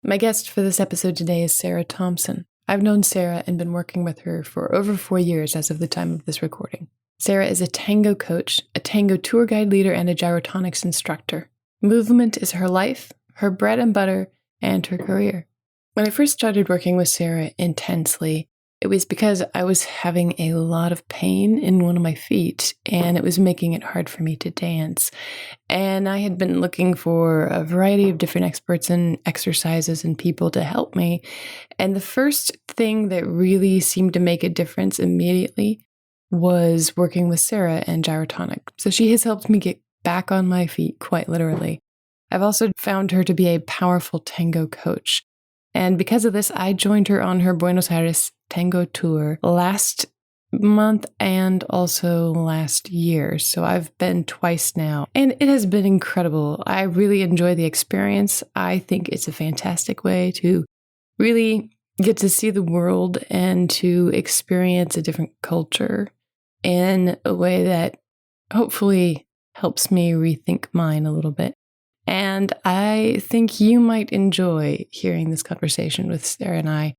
My guest for this episode today is Sara Thompson. I've known Sara and been working with her for over 4 years as of the time of this recording. Sara is a tango coach, a tango tour guide leader, and a gyrotonics instructor. Movement is her life, her bread and butter, and her career. When I first started working with Sara intensely, it was because I was having a lot of pain in one of my feet, and it was making it hard for me to dance. And I had been looking for a variety of different experts and exercises and people to help me. And the first thing that really seemed to make a difference immediately was working with Sara and gyrotonic. So she has helped me get back on my feet, quite literally. I've also found her to be a powerful tango coach. And because of this, I joined her on her Buenos Aires tango tour last month and also last year. So I've been twice now, and it has been incredible. I really enjoy the experience. I think it's a fantastic way to really get to see the world and to experience a different culture in a way that hopefully helps me rethink mine a little bit. And I think you might enjoy hearing this conversation with Sara and I.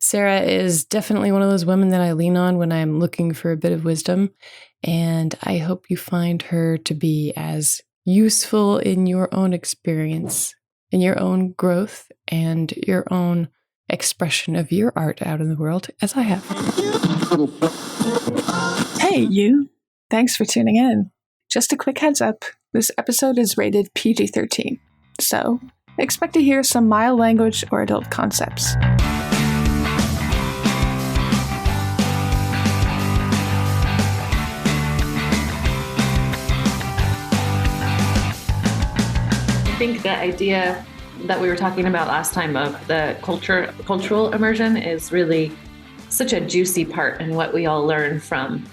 Sara is definitely one of those women that I lean on when I'm looking for a bit of wisdom, and I hope you find her to be as useful in your own experience, in your own growth, and your own expression of your art out in the world as I have. Hey, you. Thanks for tuning in. Just a quick heads up, this episode is rated PG-13, so expect to hear some mild language or adult concepts. I think the idea that we were talking about last time of the cultural immersion is really such a juicy part in what we all learn from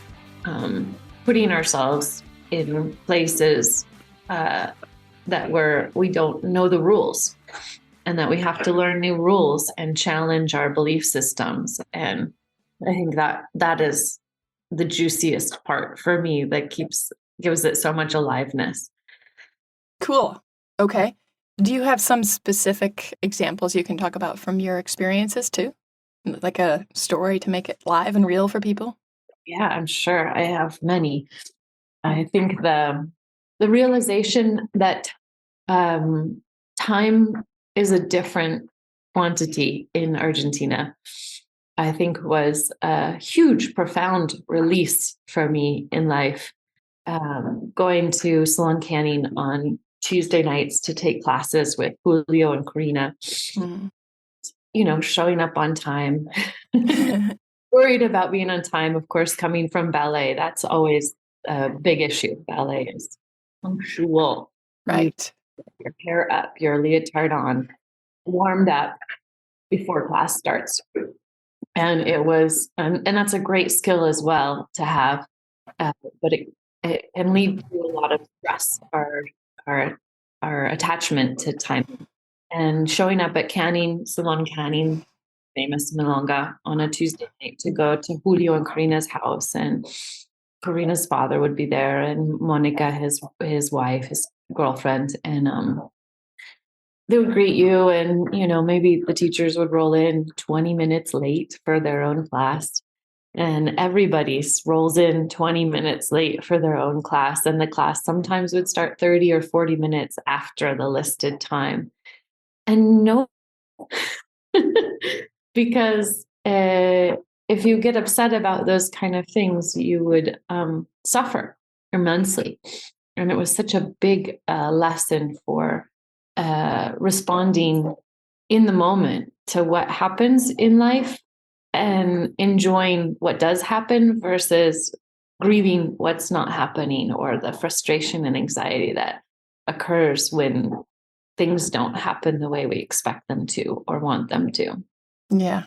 putting ourselves in places that we don't know the rules, and that we have to learn new rules and challenge our belief systems. And I think that is the juiciest part for me, that gives it so much aliveness. Cool. Okay. Do you have some specific examples you can talk about from your experiences too? Like a story to make it live and real for people? Yeah, I'm sure I have many. I think the realization that time is a different quantity in Argentina, I think was a huge, profound release for me in life. Going to Salon Canning on Tuesday nights to take classes with Julio and Karina, showing up on time, worried about being on time, of course, coming from ballet. That's always a big issue. Ballet is punctual. Right. Your hair up, your leotard on, warmed up before class starts. And it was, and that's a great skill as well to have, but it can lead to a lot of stress, our attachment to time. And showing up at Salon Canning, famous Milonga, on a Tuesday night to go to Julio and Karina's house, and Karina's father would be there, and Monica, his wife, his girlfriend, and they would greet you, and maybe the teachers would roll in 20 minutes late for their own class, and everybody rolls in 20 minutes late for their own class, and the class sometimes would start 30 or 40 minutes after the listed time. And no, because if you get upset about those kind of things, you would suffer immensely. And it was such a big lesson for responding in the moment to what happens in life and enjoying what does happen versus grieving what's not happening, or the frustration and anxiety that occurs when things don't happen the way we expect them to or want them to. Yeah.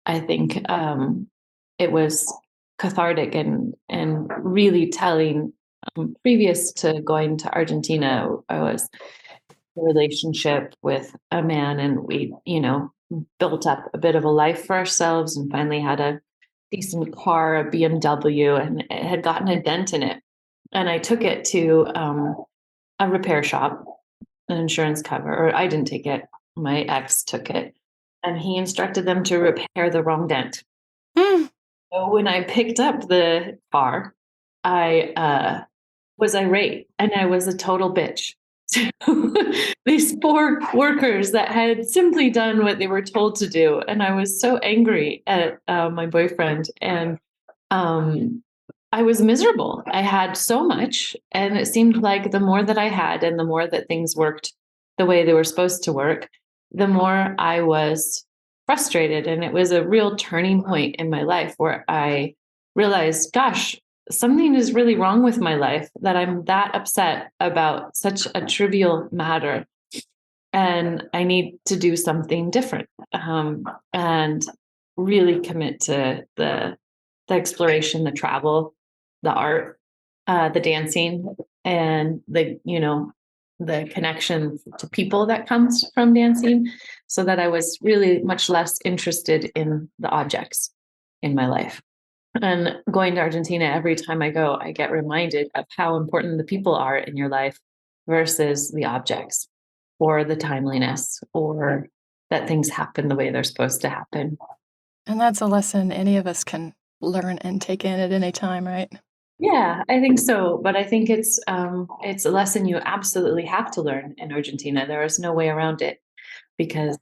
I think it was cathartic and really telling. Previous to going to Argentina, I was in a relationship with a man, and we, built up a bit of a life for ourselves, and finally had a decent car, a BMW, and it had gotten a dent in it. And I took it to a repair shop, an insurance cover, or I didn't take it. my ex took it, and he instructed them to repair the wrong dent. Mm. So when I picked up the car, I was irate and I was a total bitch to these poor workers that had simply done what they were told to do. And I was so angry at my boyfriend, and I was miserable. I had so much, and it seemed like the more that I had and the more that things worked the way they were supposed to work, the more I was frustrated. And it was a real turning point in my life where I realized, gosh, something is really wrong with my life that I'm that upset about such a trivial matter. And I need to do something different, and really commit to the exploration, the travel, the art, the dancing, and the connection to people that comes from dancing, so that I was really much less interested in the objects in my life. And going to Argentina, every time I go, I get reminded of how important the people are in your life versus the objects or the timeliness or that things happen the way they're supposed to happen. And that's a lesson any of us can learn and take in at any time, right? Yeah, I think so. But I think it's a lesson you absolutely have to learn in Argentina. There is no way around it because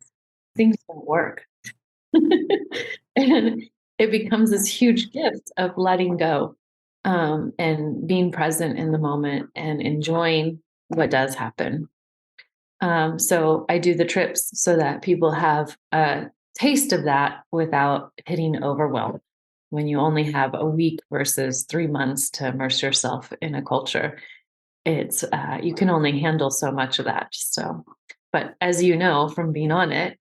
things don't work. And it becomes this huge gift of letting go, and being present in the moment and enjoying what does happen. So I do the trips so that people have a taste of that without hitting overwhelm. When you only have a week versus 3 months to immerse yourself in a culture, it's you can only handle so much of that. So, but as you know from being on it,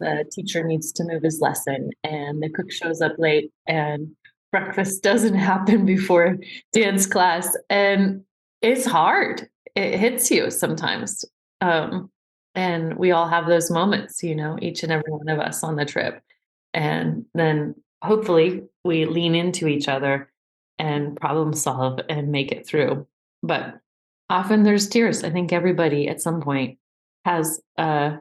the teacher needs to move his lesson, and the cook shows up late, and breakfast doesn't happen before dance class, and it's hard. It hits you sometimes, um, and we all have those moments, each and every one of us on the trip, and then hopefully we lean into each other and problem solve and make it through. But often there's tears. I think everybody at some point has a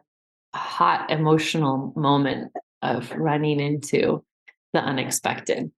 hot emotional moment of running into the unexpected.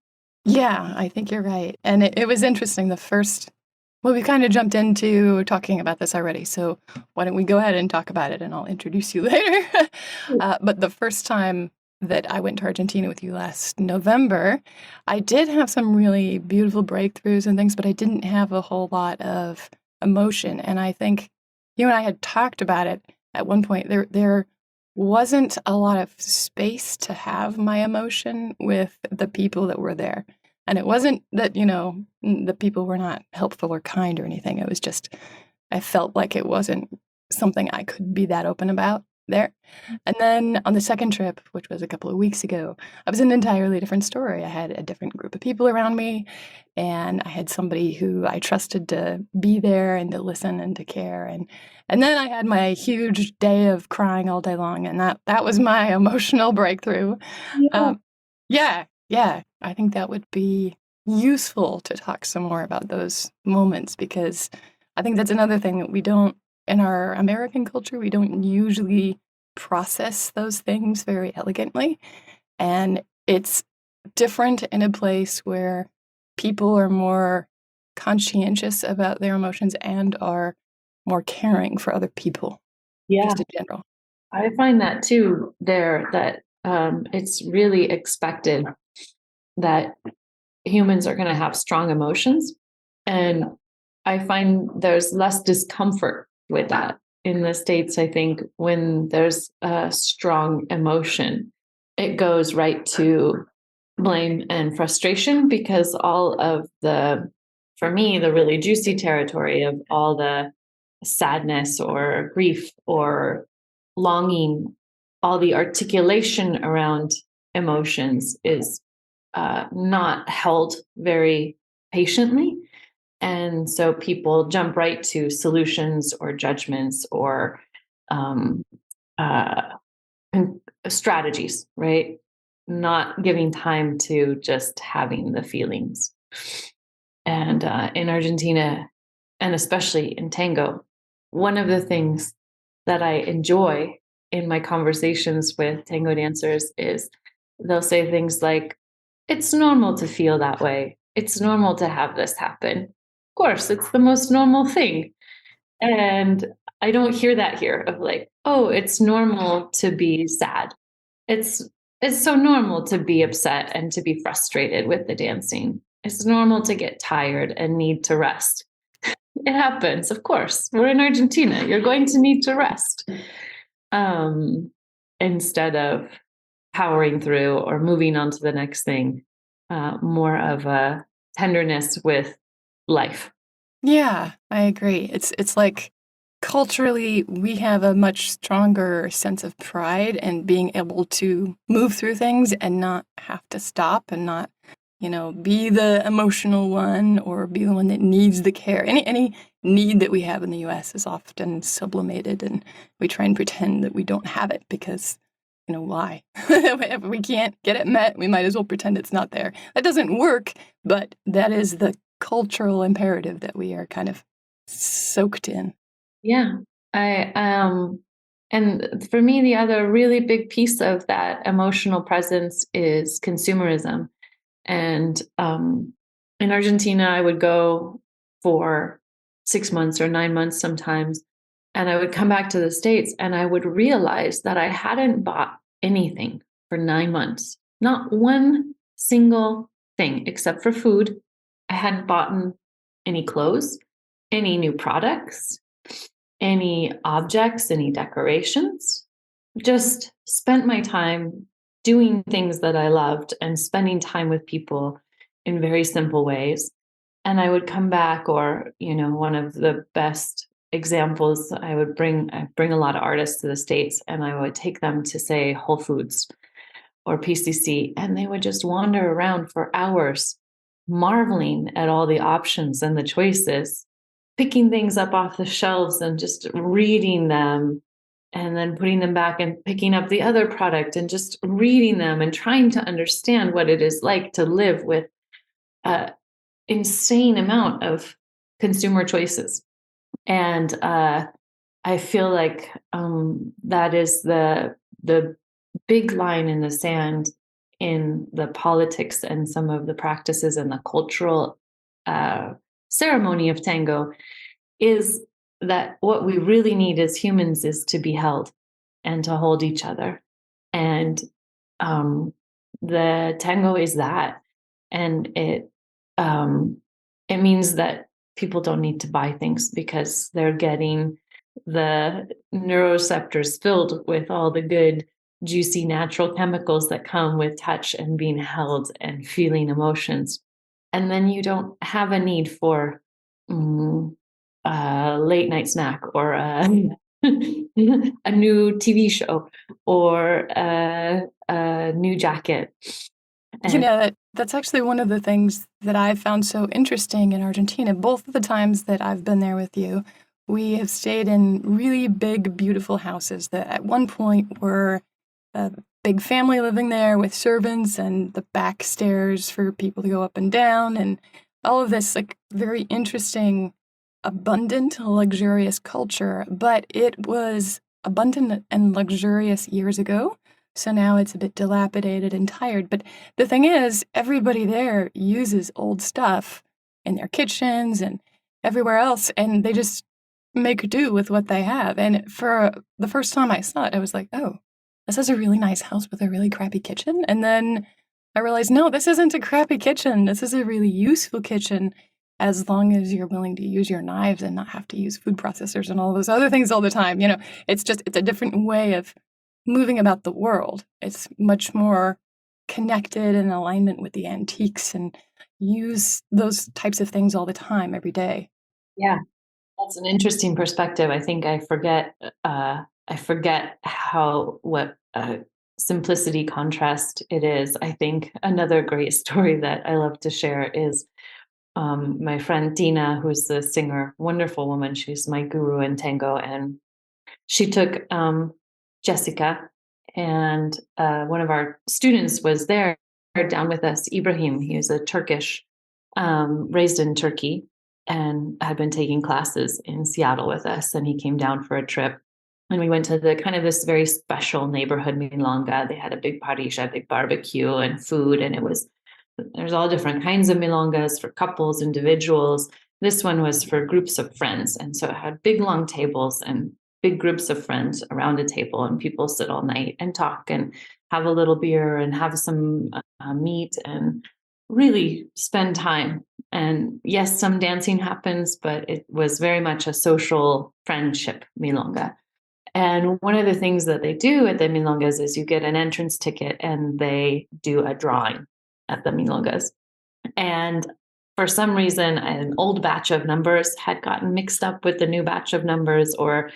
Yeah, I think you're right. And it was interesting. Well, we kind of jumped into talking about this already. So why don't we go ahead and talk about it and I'll introduce you later. But the first time that I went to Argentina with you last November, I did have some really beautiful breakthroughs and things, but I didn't have a whole lot of emotion. And I think you and I had talked about it at one point. There wasn't a lot of space to have my emotion with the people that were there. And it wasn't that, the people were not helpful or kind or anything. It was just, I felt like it wasn't something I could be that open about there. And then on the second trip, which was a couple of weeks ago, I was in an entirely different story. I had a different group of people around me, and I had somebody who I trusted to be there and to listen and to care. And then I had my huge day of crying all day long, and that was my emotional breakthrough. Yeah. Yeah. I think that would be useful to talk some more about those moments, because I think that's another thing that we don't, in our American culture, we don't usually process those things very elegantly. And it's different in a place where people are more conscientious about their emotions and are more caring for other people, Yeah, just in general. I find that too there, that it's really expected that humans are going to have strong emotions. And I find there's less discomfort with that. In the States, I think when there's a strong emotion, it goes right to blame and frustration, because all of for me, the really juicy territory of all the sadness or grief or longing, all the articulation around emotions is not held very patiently. And so people jump right to solutions or judgments or um, uh, strategies, right? Not giving time to just having the feelings. And in Argentina, and especially in tango, one of the things that I enjoy in my conversations with tango dancers is they'll say things like, it's normal to feel that way. It's normal to have this happen. Of course, it's the most normal thing. And I don't hear that here of like, oh, it's normal to be sad. It's so normal to be upset and to be frustrated with the dancing. It's normal to get tired and need to rest. It happens, of course. We're in Argentina. You're going to need to rest. Instead of powering through or moving on to the next thing, more of a tenderness with life. Yeah, I agree. It's like culturally we have a much stronger sense of pride in being able to move through things and not have to stop and not, be the emotional one or be the one that needs the care. Any need that we have in the US is often sublimated, and we try and pretend that we don't have it because why? If we can't get it met, we might as well pretend it's not there. That doesn't work, but that is the cultural imperative that we are kind of soaked in. Yeah. And for me, the other really big piece of that emotional presence is consumerism. And in Argentina, I would go for 6 months or 9 months sometimes. And I would come back to the States and I would realize that I hadn't bought anything for 9 months. Not one single thing except for food. I hadn't bought any clothes, any new products, any objects, any decorations. Just spent my time doing things that I loved and spending time with people in very simple ways. And I would come back, or, one of the best examples, I bring a lot of artists to the States, and I would take them to, say, Whole Foods or PCC, and they would just wander around for hours, marveling at all the options and the choices, picking things up off the shelves and just reading them, and then putting them back and picking up the other product and just reading them and trying to understand what it is like to live with an insane amount of consumer choices. And I feel like that is the big line in the sand in the politics and some of the practices and the cultural ceremony of tango, is that what we really need as humans is to be held and to hold each other. And the tango is that. And it means that people don't need to buy things because they're getting the neuroreceptors filled with all the good, juicy, natural chemicals that come with touch and being held and feeling emotions. And then you don't have a need for a late night snack or a new TV show or a new jacket. And that's actually one of the things that I've found so interesting in Argentina. Both of the times that I've been there with you, we have stayed in really big, beautiful houses that at one point were a big family living there with servants and the back stairs for people to go up and down and all of this like very interesting, abundant, luxurious culture. But it was abundant and luxurious years ago. So now it's a bit dilapidated and tired. But the thing is, everybody there uses old stuff in their kitchens and everywhere else, and they just make do with what they have. And for the first time I saw it, I was like, oh, this is a really nice house with a really crappy kitchen. And then I realized, no, this isn't a crappy kitchen. This is a really useful kitchen as long as you're willing to use your knives and not have to use food processors and all those other things all the time. It's a different way of moving about the world. It's much more connected in alignment with the antiques and use those types of things all the time, every day. Yeah, that's an interesting perspective. I think I forget what simplicity contrast it is. I think another great story that I love to share is my friend Dina, who's the singer, wonderful woman. She's my guru in tango, and she took Jessica, and one of our students was there down with us, Ibrahim. He was a Turkish, raised in Turkey, and had been taking classes in Seattle with us, and he came down for a trip. And we went to the kind of this very special neighborhood milonga. They had a big parrilla, big barbecue and food. And there's all different kinds of milongas for couples, individuals. This one was for groups of friends. And so it had big, long tables and big groups of friends around a table, and people sit all night and talk and have a little beer and have some meat and really spend time. And yes, some dancing happens, but it was very much a social friendship milonga. And one of the things that they do at the milongas is you get an entrance ticket and they do a drawing at the milongas. And for some reason, an old batch of numbers had gotten mixed up with the new batch of numbers, or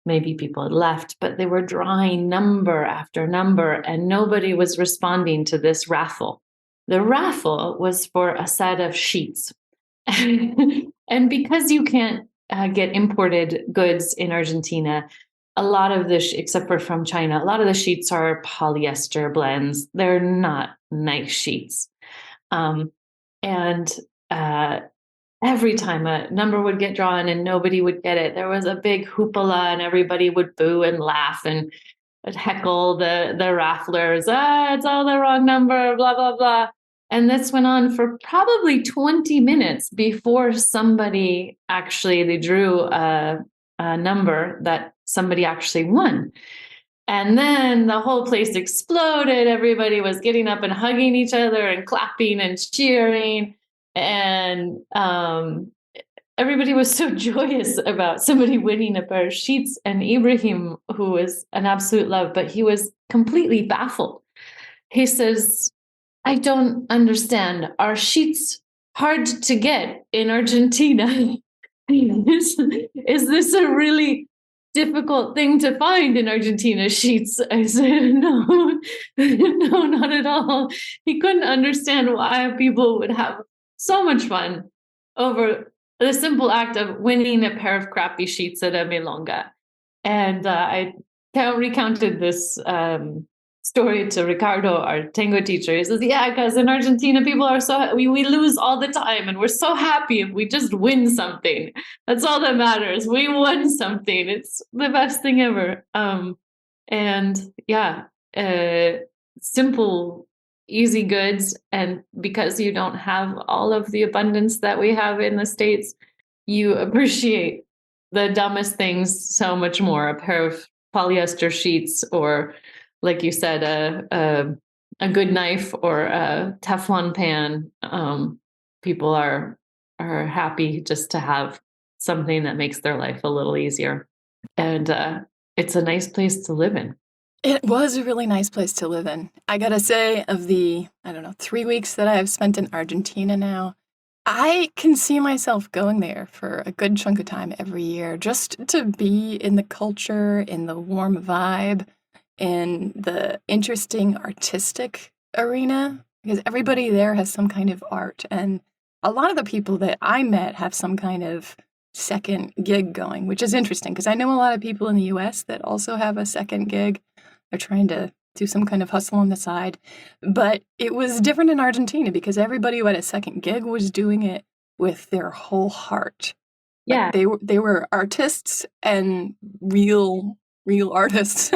maybe people had left, but they were drawing number after number, and nobody was responding to this raffle. The raffle was for a set of sheets. And because you can't get imported goods in Argentina, a lot of except for from China, a lot of the sheets are polyester blends. They're not nice sheets. And every time a number would get drawn and nobody would get it, there was a big hoopla and everybody would boo and laugh and heckle the rafflers. It's all the wrong number, blah, blah, blah. And this went on for probably 20 minutes before they drew a number that somebody actually won. And then the whole place exploded. Everybody was getting up and hugging each other and clapping and cheering. And everybody was so joyous about somebody winning a pair of sheets. And Ibrahim, who was an absolute love, but he was completely baffled. He says, I don't understand. Are sheets hard to get in Argentina? Is this a really difficult thing to find in Argentina, sheets? I said, no, no, not at all. He couldn't understand why people would have so much fun over the simple act of winning a pair of crappy sheets at a milonga. And I recounted this story to Ricardo, our tango teacher. He says, yeah, because in Argentina, people are we lose all the time, and we're so happy if we just win something. That's all that matters. We won something. It's the best thing ever. Simple, easy goods. And because you don't have all of the abundance that we have in the States, you appreciate the dumbest things so much more. A pair of polyester sheets, or like you said, a good knife or a Teflon pan. People are happy just to have something that makes their life a little easier. And it's a nice place to live in. It was a really nice place to live in. I gotta say, of the, 3 weeks that I have spent in Argentina now, I can see myself going there for a good chunk of time every year, just to be in the culture, in the warm vibe, in the interesting artistic arena, because everybody there has some kind of art, and a lot of the people that I met have some kind of second gig going, which is interesting, because I know a lot of people in the US that also have a second gig. They're trying to do some kind of hustle on the side. But it was different in Argentina, because everybody who had a second gig was doing it with their whole heart. Yeah. Like they were artists and real artists.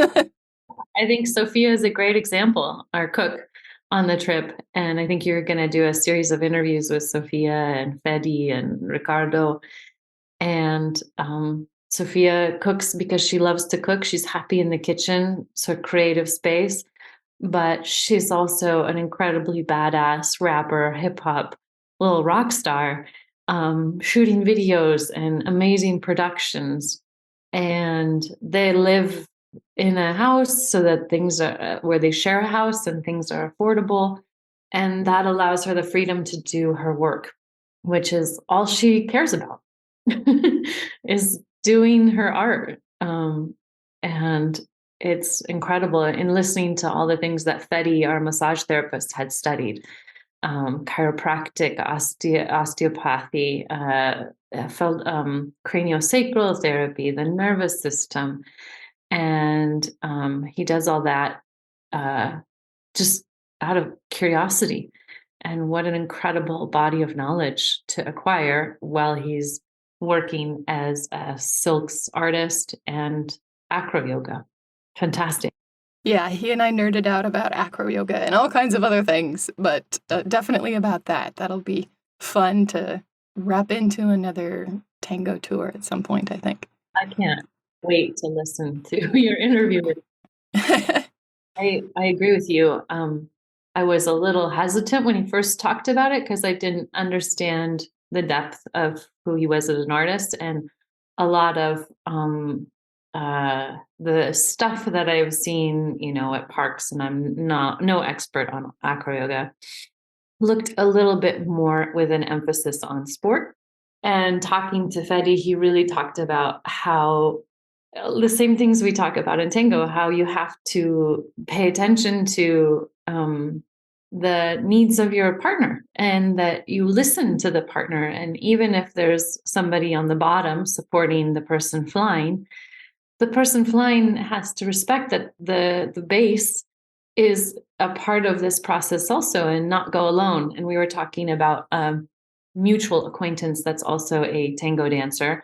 I think Sophia is a great example, our cook on the trip. And I think you're going to do a series of interviews with Sophia and Fedi and Ricardo. And Sophia cooks because she loves to cook. She's happy in the kitchen. It's her creative space. But she's also an incredibly badass rapper, hip hop, little rock star, shooting videos and amazing productions. And they live in a house so that things are where they share a house and things are affordable. And that allows her the freedom to do her work, which is all she cares about, is doing her art. And it's incredible in listening to all the things that Fedi, our massage therapist, had studied. Chiropractic, osteopathy, craniosacral therapy, the nervous system. And he does all that just out of curiosity. And what an incredible body of knowledge to acquire while he's working as a silks artist and acro yoga. Fantastic. Yeah, he and I nerded out about acro yoga and all kinds of other things, but definitely about that. That'll be fun to wrap into another tango tour at some point, I think. I can't wait to listen to your interview. I agree with you. I was a little hesitant when he first talked about it because I didn't understand the depth of who he was as an artist, and a lot of the stuff that I've seen, at parks, and I'm no expert on acro yoga, looked a little bit more with an emphasis on sport. And talking to Fedi, he really talked about how the same things we talk about in tango, how you have to pay attention to the needs of your partner, and that you listen to the partner. And even if there's somebody on the bottom supporting the person flying has to respect that the base is a part of this process also, and not go alone. And we were talking about mutual acquaintance that's also a tango dancer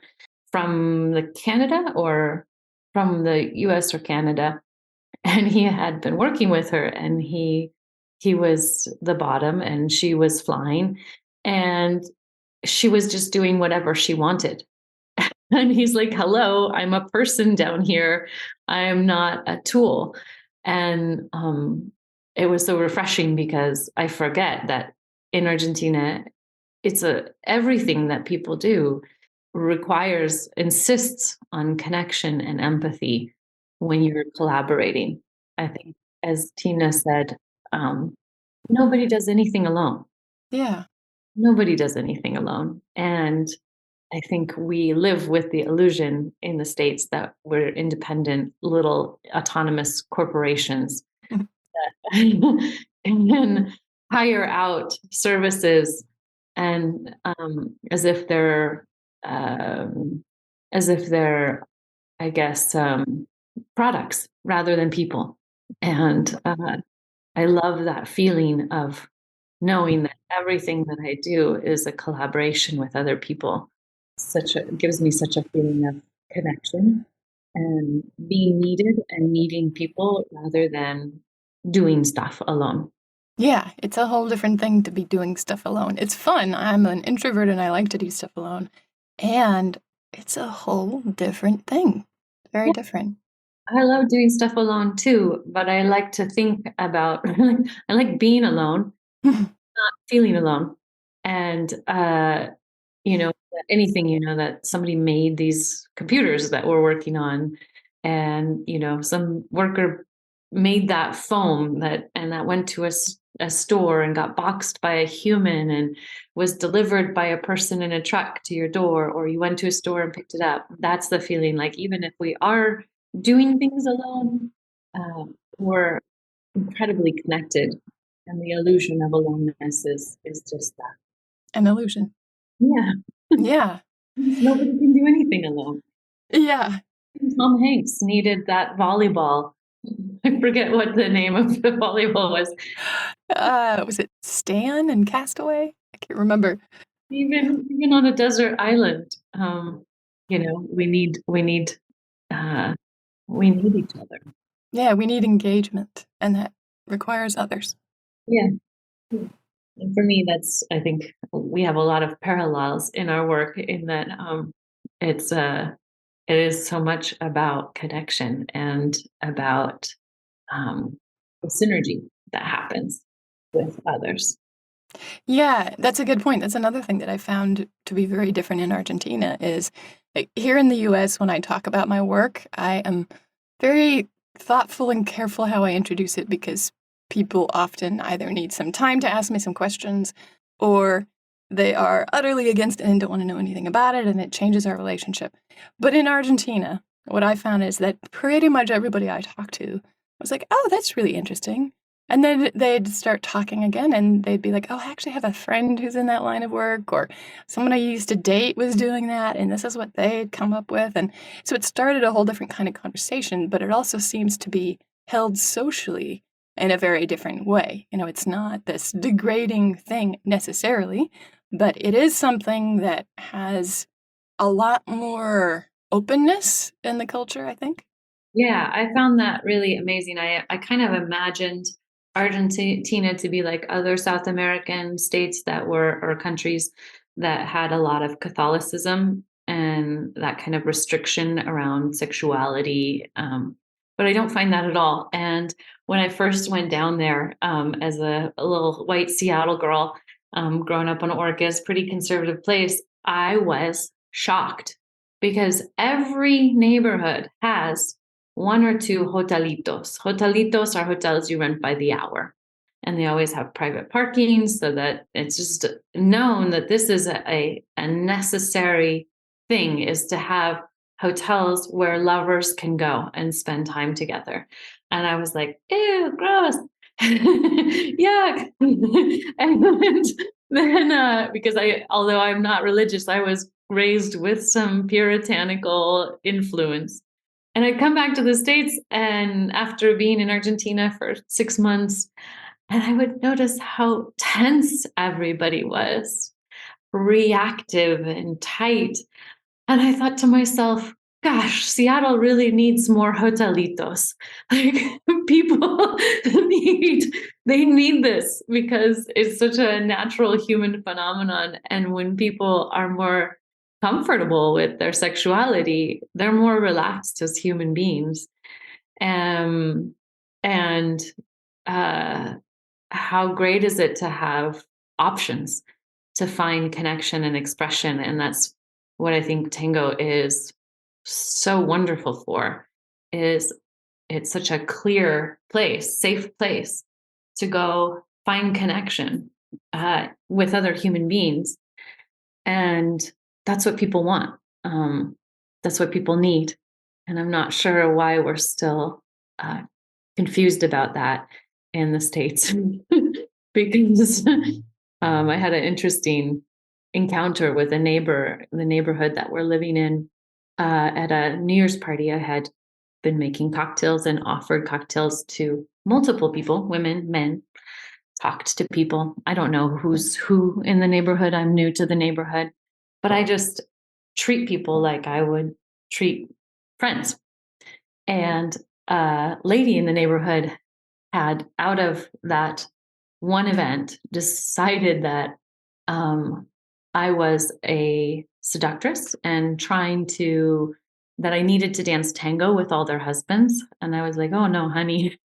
from Canada, or from the US or Canada. And he had been working with her, and he was the bottom and she was flying, and she was just doing whatever she wanted. And he's like, hello, I'm a person down here. I'm not a tool. And it was so refreshing, because I forget that in Argentina, everything that people do insists on connection and empathy when you're collaborating. I think, as Tina said, nobody does anything alone. Yeah. Nobody does anything alone. And I think we live with the illusion in the States that we're independent, little autonomous corporations and then hire out services, and as if they're, I guess, products rather than people. And I love that feeling of knowing that everything that I do is a collaboration with other people. Gives me such a feeling of connection and being needed and needing people rather than doing stuff alone. Yeah, it's a whole different thing to be doing stuff alone. It's fun. I'm an introvert and I like to do stuff alone. And it's a whole different thing. Very different. I love doing stuff alone too, but I like to think about, I like being alone, not feeling alone. And, anything, that somebody made these computers that we're working on, and, some worker made that foam that went to a store and got boxed by a human and was delivered by a person in a truck to your door, or you went to a store and picked it up. That's the feeling. Like, even if we are doing things alone, we're incredibly connected, and the illusion of aloneness is just that. An illusion. Yeah. Yeah. Nobody can do anything alone. Yeah. Tom Hanks needed that volleyball. I forget what the name of the volleyball was. Was it Stan and Castaway? I can't remember. Even on a desert island, we need each other. Yeah, we need engagement, and that requires others. Yeah. And for me, I think we have a lot of parallels in our work, in that it is so much about connection and about the synergy that happens with others. Yeah, that's a good point. That's another thing that I found to be very different in Argentina is here in the US, when I talk about my work, I am very thoughtful and careful how I introduce it, because people often either need some time to ask me some questions, or they are utterly against it and don't want to know anything about it, and it changes our relationship. But in Argentina, what I found is that pretty much everybody I talked to was like, oh, that's really interesting. And then they'd start talking again, and they'd be like, oh, I actually have a friend who's in that line of work, or someone I used to date was doing that, and this is what they'd come up with. And so it started a whole different kind of conversation, but it also seems to be held socially in a very different way. It's not this degrading thing necessarily, but it is something that has a lot more openness in the culture, I think. Yeah, I found that really amazing. I kind of imagined Argentina to be like other South American states that were, or countries that had a lot of Catholicism and that kind of restriction around sexuality. But I don't find that at all. And when I first went down there as a little white Seattle girl, growing up on Orcas, pretty conservative place, I was shocked because every neighborhood has one or two hotelitos. Hotelitos are hotels you rent by the hour. And they always have private parking so that it's just known that this is a necessary thing, is to have hotels where lovers can go and spend time together. And I was like, ew, gross. Yuck. And then because although I'm not religious, I was raised with some puritanical influence. And I come back to the States, and after being in Argentina for 6 months, and I would notice how tense everybody was, reactive and tight. And I thought to myself, gosh, Seattle really needs more hotelitos. Like people they need this because it's such a natural human phenomenon. And when people are more comfortable with their sexuality, they're more relaxed as human beings. And how great is it to have options to find connection and expression? And that's what I think tango is so wonderful for, is it's such a clear place, safe place to go find connection with other human beings. And that's what people want. That's what people need. And I'm not sure why we're still confused about that in the States. Because I had an interesting encounter with a neighbor in the neighborhood that we're living in at a New Year's party. I had been making cocktails and offered cocktails to multiple people, women, men, talked to people. I don't know who's who in the neighborhood. I'm new to the neighborhood, but I just treat people like I would treat friends. And a lady in the neighborhood had, out of that one event, decided that I was a seductress and that I needed to dance tango with all their husbands. And I was like, oh no, honey,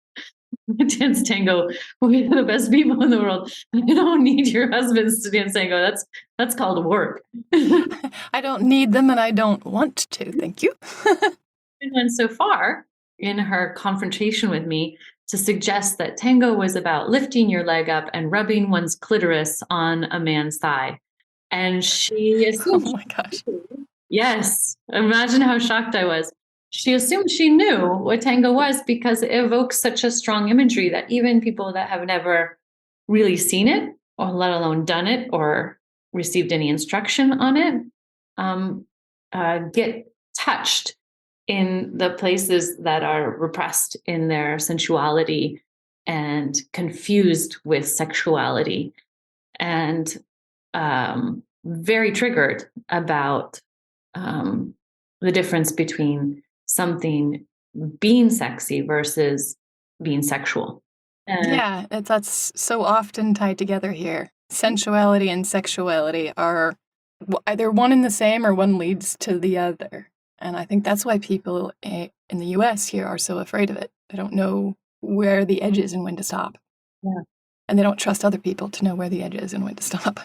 dance tango with the best people in the world. You don't need your husbands to dance tango. That's called work. I don't need them and I don't want to. Thank you. And went so far in her confrontation with me to suggest that tango was about lifting your leg up and rubbing one's clitoris on a man's thigh. And she assumed, oh my gosh. Yes, imagine how shocked I was. She assumed she knew what tango was because it evokes such a strong imagery that even people that have never really seen it, or let alone done it or received any instruction on it, get touched in the places that are repressed in their sensuality and confused with sexuality, and very triggered about the difference between something being sexy versus being sexual. Yeah, that's so often tied together here. Sensuality and sexuality are either one and the same or one leads to the other. And I think that's why people in the US here are so afraid of it. They don't know where the edge is and when to stop. Yeah. And they don't trust other people to know where the edge is and when to stop.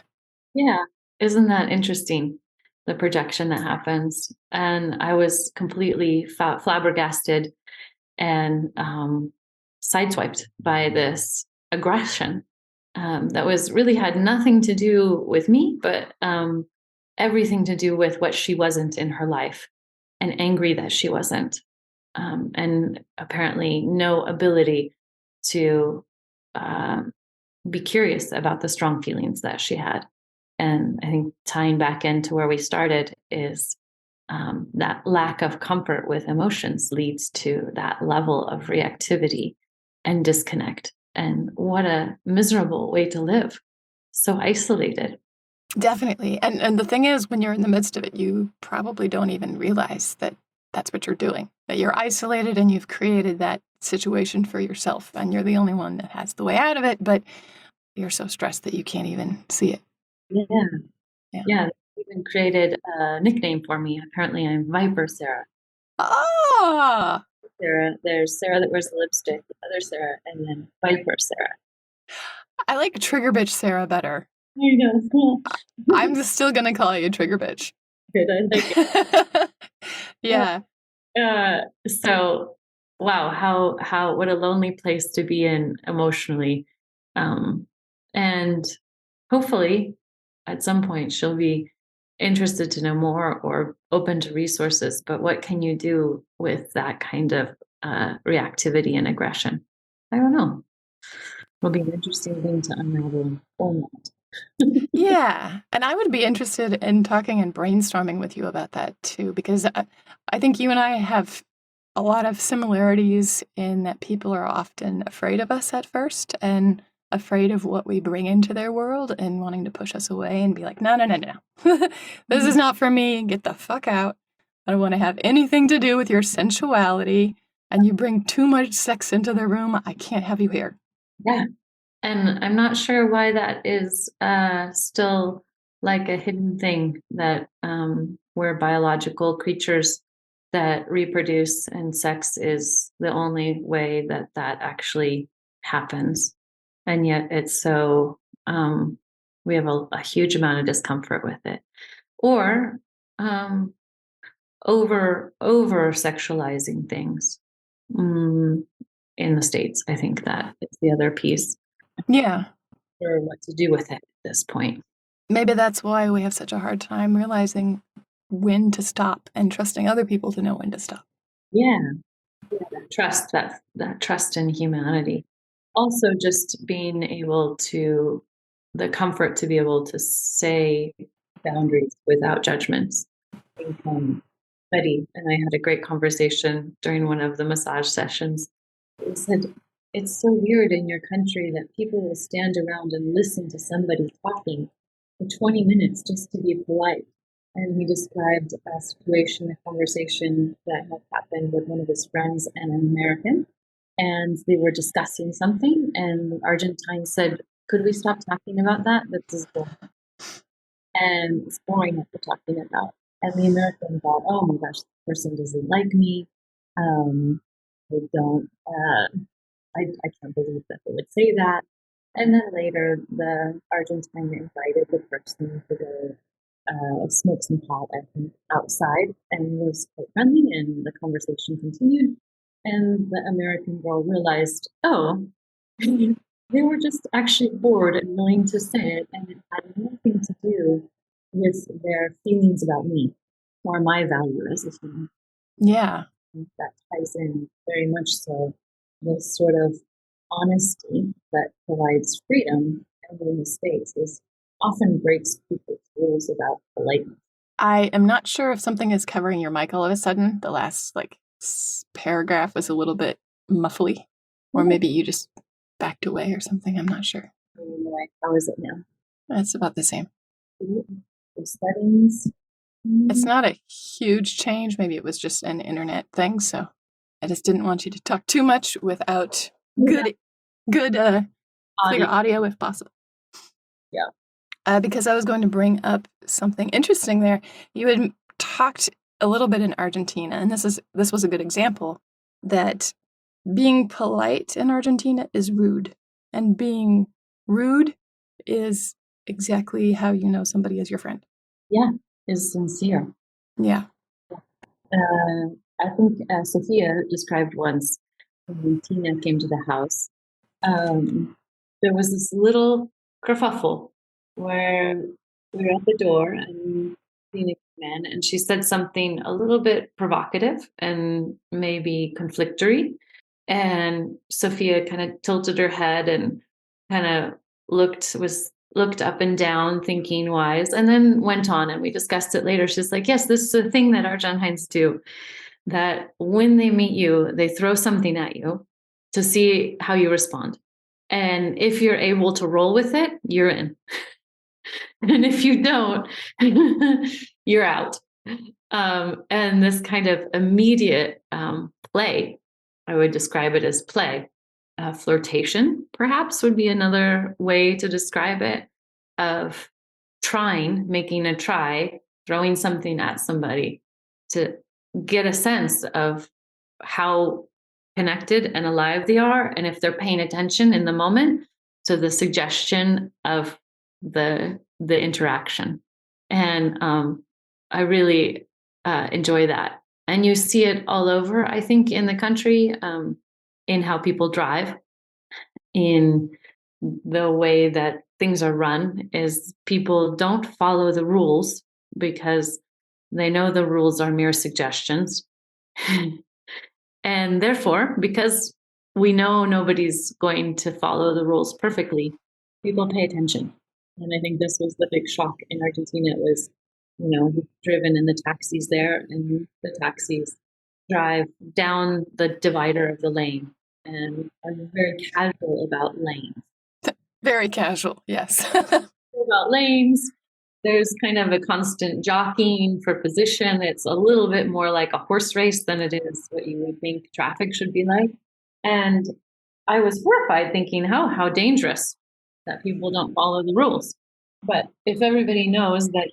Yeah. Isn't that interesting? The projection that happens. And I was completely flabbergasted and sideswiped by this aggression that was really had nothing to do with me, but everything to do with what she wasn't in her life, and angry that she wasn't, and apparently no ability to be curious about the strong feelings that she had. And I think tying back into where we started is that lack of comfort with emotions leads to that level of reactivity and disconnect. And what a miserable way to live. So isolated. Definitely. And the thing is, when you're in the midst of it, you probably don't even realize that that's what you're doing. that you're isolated and you've created that situation for yourself and you're the only one that has the way out of it, but you're so stressed that you can't even see it. Yeah. They even created a nickname for me. Apparently I'm Viper Sarah. Ah! Sarah, there's Sarah that wears the lipstick, the other Sarah, and then Viper Sarah. I like Trigger Bitch Sarah better. I know. I'm still going to call you Trigger Bitch. Good, I like it. Yeah. So, wow, what a lonely place to be in emotionally. And hopefully at some point she'll be interested to know more or open to resources. But what can you do with that kind of reactivity and aggression? I don't know. It'll be an interesting thing to unravel or not. Yeah. And I would be interested in talking and brainstorming with you about that too, because I think you and I have a lot of similarities in that people are often afraid of us at first and afraid of what we bring into their world and wanting to push us away and be like, no. This is not for me. Get the fuck out. I don't want to have anything to do with your sensuality. And you bring too much sex into the room. I can't have you here. Yeah. And I'm not sure why that is still like a hidden thing, that we're biological creatures that reproduce, and sex is the only way that actually happens. And yet it's so, we have a huge amount of discomfort with it. Or over sexualizing things in the States. I think that it's the other piece. Yeah. Or what to do with it at this point. Maybe that's why we have such a hard time realizing when to stop and trusting other people to know when to stop. Yeah, that trust in humanity. Also, just being able to, the comfort to be able to say boundaries without judgments. I think Betty and I had a great conversation during one of the massage sessions. He said, it's so weird in your country that people will stand around and listen to somebody talking for 20 minutes just to be polite. And he described a situation, a conversation that had happened with one of his friends and an American. And they were discussing something, and the Argentine said, could we stop talking about that? This is boring. And it's boring what we're talking about. And the American thought, oh my gosh, this person doesn't like me. They don't, I can't believe that they would say that. And then later, the Argentine invited the person to go smoke some pot, I think, outside, and was quite friendly, and the conversation continued. And the American girl realized, oh, they were just actually bored and willing to say it, and it had nothing to do with their feelings about me or my value as a human. Yeah. That ties in very much so this sort of honesty that provides freedom and in the space is often breaks people's rules about politeness. I am not sure if something is covering your mic all of a sudden. The last paragraph was a little bit muffly, or maybe you just backed away or something. I'm not sure. How is it now? It's about the same. The settings. It's not a huge change. Maybe it was just an internet thing. So I just didn't want you to talk too much without good clear audio if possible. Yeah. Because I was going to bring up something interesting there. You had talked a little bit in Argentina, and this was a good example that being polite in Argentina is rude, and being rude is exactly how you know somebody is your friend. Yeah, is sincere. Yeah. I think Sophia described once when Tina came to the house, there was this little kerfuffle where we were at the door and Tina came in and she said something a little bit provocative and maybe conflictory. And Sophia kind of tilted her head and kind of looked up and down, thinking wise, and then went on, and we discussed it later. She's like, yes, this is a thing that Argentines do, that when they meet you, they throw something at you to see how you respond. And if you're able to roll with it, you're in. And if you don't, you're out. And this kind of immediate play, I would describe it as play. Flirtation, perhaps, would be another way to describe it, of making a try, throwing something at somebody to get a sense of how connected and alive they are, and if they're paying attention in the moment to the suggestion of the interaction. And I really enjoy that. And you see it all over, I think, in the country, in how people drive, in the way that things are run, is people don't follow the rules because they know the rules are mere suggestions. And therefore, because we know nobody's going to follow the rules perfectly, people pay attention. And I think this was the big shock in Argentina. It was, we've driven in the taxis there, and the taxis drive down the divider of the lane and are very casual about lanes. Very casual, yes. About lanes. There's kind of a constant jockeying for position. It's a little bit more like a horse race than it is what you would think traffic should be like. And I was horrified, thinking, how dangerous that people don't follow the rules. But if everybody knows that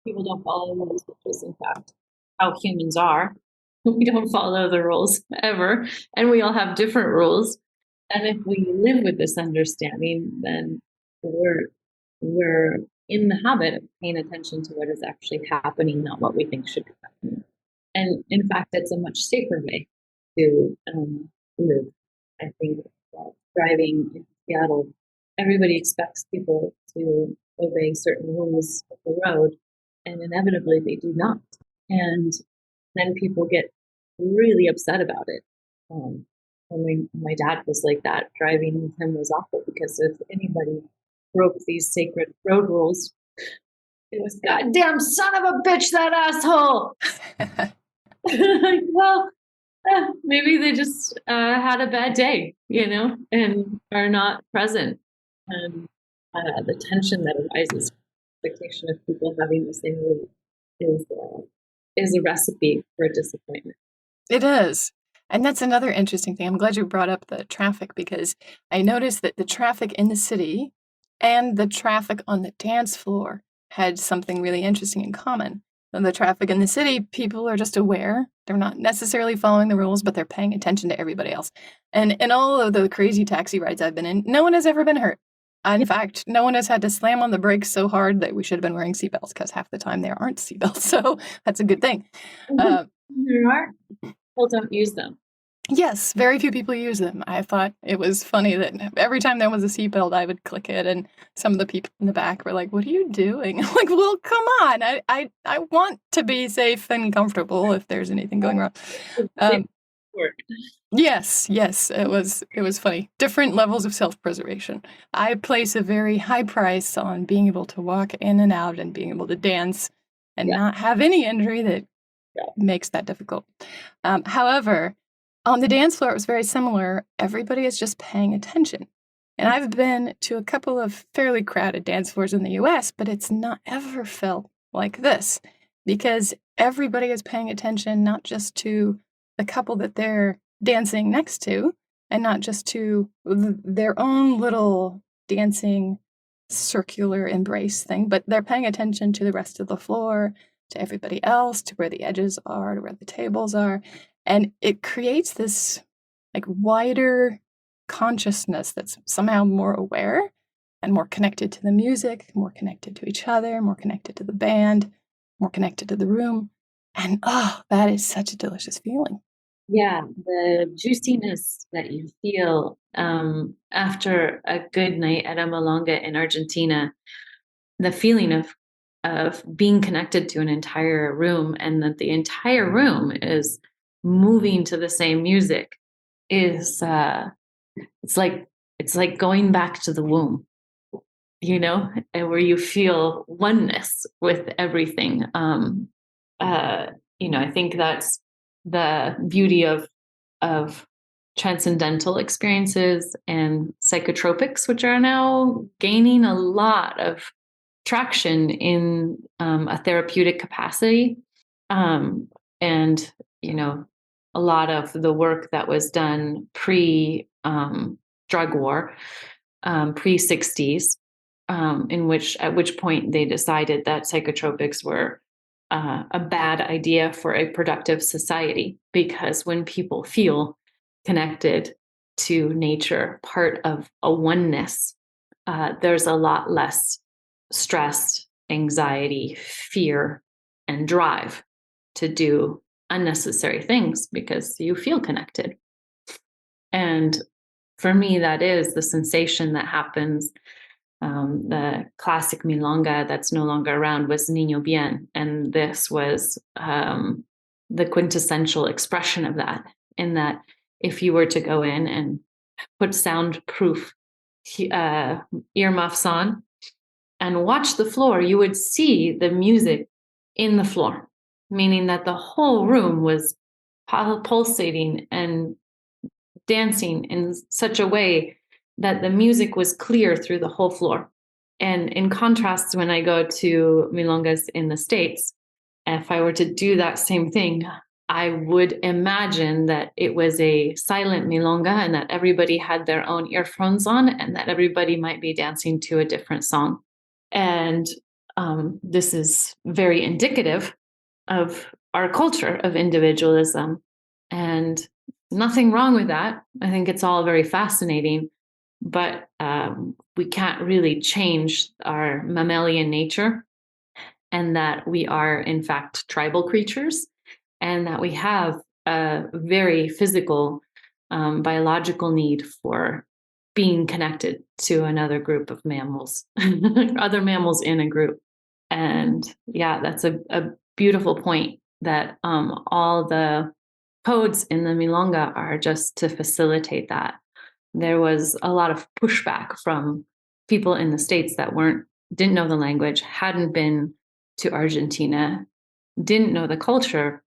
people don't follow the rules, which is in fact how humans are, we don't follow the rules ever, and we all have different rules. And if we live with this understanding, then we're in the habit of paying attention to what is actually happening, not what we think should be happening. And in fact, it's a much safer way to live. I think driving in Seattle, everybody expects people to obey certain rules of the road, and inevitably they do not. And then people get really upset about it. My dad was like that. Driving with him was awful, because if anybody broke these sacred road rules, it was, goddamn son of a bitch, that asshole. Well, maybe they just had a bad day, and are not present. And the tension that arises from the expectation of people having the same rule is a recipe for disappointment. It is. And that's another interesting thing. I'm glad you brought up the traffic, because I noticed that the traffic in the city and the traffic on the dance floor had something really interesting in common. In the traffic in the city, people are just aware. They're not necessarily following the rules, but they're paying attention to everybody else. And in all of the crazy taxi rides I've been in, no one has ever been hurt. In fact, no one has had to slam on the brakes so hard that we should have been wearing seatbelts, because half the time there aren't seatbelts. So that's a good thing. There are. People don't use them. Yes, very few people use them. I thought it was funny that every time there was a seatbelt, I would click it, and some of the people in the back were like, "What are you doing?" I'm like, "Well, come on! I want to be safe and comfortable if there's anything going wrong." Yes, it was funny. Different levels of self-preservation. I place a very high price on being able to walk in and out and being able to dance and not have any injury that makes that difficult. However, on the dance floor, it was very similar. Everybody is just paying attention. And I've been to a couple of fairly crowded dance floors in the US, but it's not ever felt like this, because everybody is paying attention not just to the couple that they're dancing next to, and not just to their own little dancing circular embrace thing, but they're paying attention to the rest of the floor, to everybody else, to where the edges are, to where the tables are. And it creates this wider consciousness that's somehow more aware and more connected to the music, more connected to each other, more connected to the band, more connected to the room. And that is such a delicious feeling. Yeah, the juiciness that you feel after a good night at a milonga in Argentina, the feeling of being connected to an entire room, and that the entire room is moving to the same music, is it's like going back to the womb, and where you feel oneness with everything. I think that's the beauty of transcendental experiences and psychotropics, which are now gaining a lot of traction in a therapeutic capacity. And, a lot of the work that was done pre drug war, pre 60s, at which point they decided that psychotropics were a bad idea for a productive society, because when people feel connected to nature, part of a oneness, there's a lot less stress, anxiety, fear, and drive to do unnecessary things because you feel connected. And for me, that is the sensation that happens. The classic milonga that's no longer around was Niño Bien. And this was the quintessential expression of that, in that if you were to go in and put soundproof earmuffs on and watch the floor, you would see the music in the floor, meaning that the whole room was pulsating and dancing in such a way that the music was clear through the whole floor. And in contrast, when I go to milongas in the States, if I were to do that same thing, I would imagine that it was a silent milonga and that everybody had their own earphones on and that everybody might be dancing to a different song. And this is very indicative of our culture of individualism, and nothing wrong with that. I think it's all very fascinating, but we can't really change our mammalian nature, and that we are, in fact, tribal creatures, and that we have a very physical, biological need for being connected to another group of mammals, other mammals in a group. And yeah, that's a beautiful point, that all the codes in the milonga are just to facilitate that. There was a lot of pushback from people in the States that didn't know the language, hadn't been to Argentina, didn't know the culture,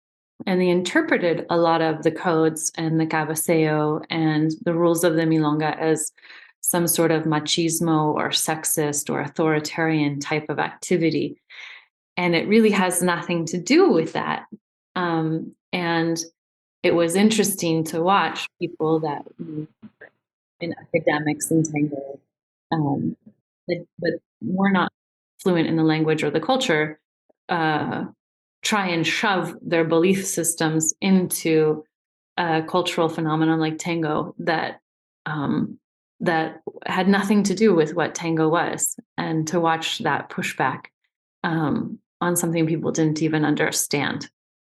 and they interpreted a lot of the codes and the cabeceo and the rules of the milonga as some sort of machismo or sexist or authoritarian type of activity. And it really has nothing to do with that. And it was interesting to watch people that in academics and tango, but were not fluent in the language or the culture, try and shove their belief systems into a cultural phenomenon like tango that had nothing to do with what tango was, and to watch that pushback on something people didn't even understand.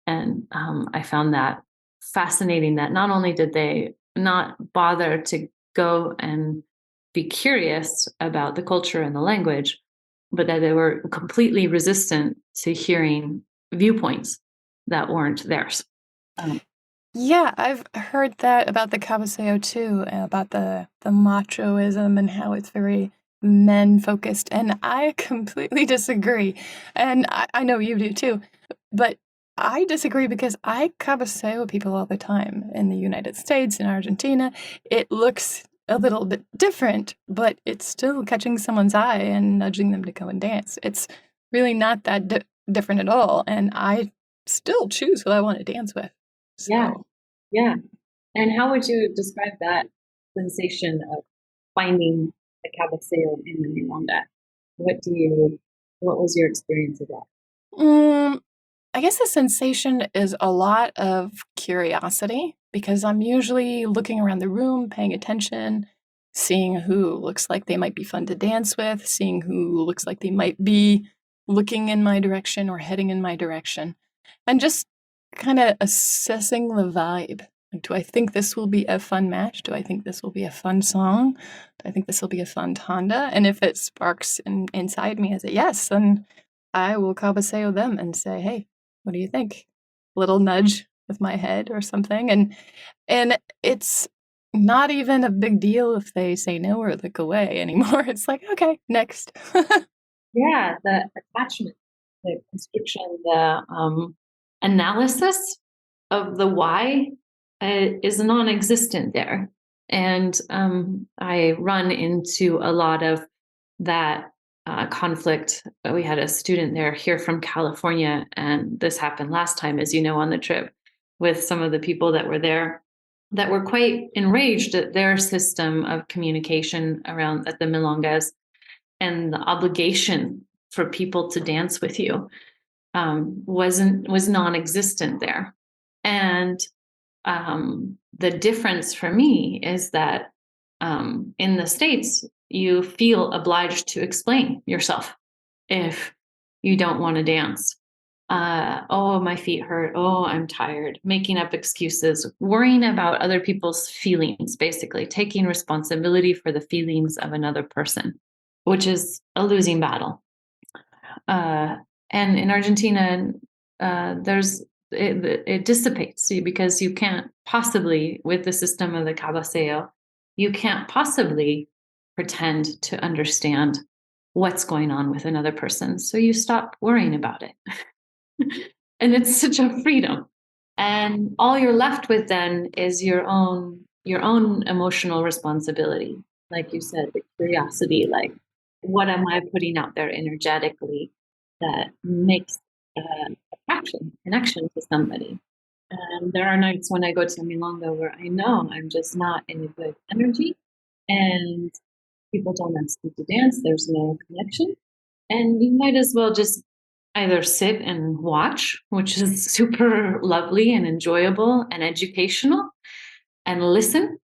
And I found that fascinating, that not only did they not bother to go and be curious about the culture and the language, but that they were completely resistant to hearing viewpoints that weren't theirs. Yeah, I've heard that about the cabeceo too, about the machoism and how it's very men focused, and I completely disagree. And I know you do too, but I disagree because I cabeceo people all the time in the United States, in Argentina. It looks a little bit different, but it's still catching someone's eye and nudging them to go and dance. It's really not that different at all, and I still choose who I want to dance with. So. Yeah. And how would you describe that sensation of finding the cabeceo in the milonga? What was your experience of that? I guess the sensation is a lot of curiosity, because I'm usually looking around the room, paying attention, seeing who looks like they might be fun to dance with, seeing who looks like they might be looking in my direction or heading in my direction, and just kind of assessing the vibe. Like, do I think this will be a fun match? Do I think this will be a fun song? Do I think this will be a fun tanda? And if it sparks inside me as a yes, then I will cabeceo them and say, hey, what do you think? Little nudge with my head or something. And it's not even a big deal if they say no or look away anymore. It's like, okay, next. Yeah, the attachment, the constriction, the analysis of the why is non-existent there. And I run into a lot of that conflict. We had a student there here from California, and this happened last time, as you know, on the trip, with some of the people that were there that were quite enraged at their system of communication around at the milongas, and the obligation for people to dance with you was non-existent there. And the difference for me is that in the States, you feel obliged to explain yourself if you don't want to dance. Oh, my feet hurt. Oh, I'm tired. Making up excuses, worrying about other people's feelings, basically taking responsibility for the feelings of another person, which is a losing battle. And in Argentina, it dissipates because you can't possibly, with the system of the cabeceo, you can't possibly pretend to understand what's going on with another person. So you stop worrying about it. And it's such a freedom. And all you're left with then is your own emotional responsibility. Like you said, the curiosity, like, what am I putting out there energetically that makes connection to somebody? And there are nights when I go to Milonga where I know I'm just not in a good energy, and people don't ask me to dance. There's no connection. And you might as well just either sit and watch, which is super lovely and enjoyable and educational, and listen,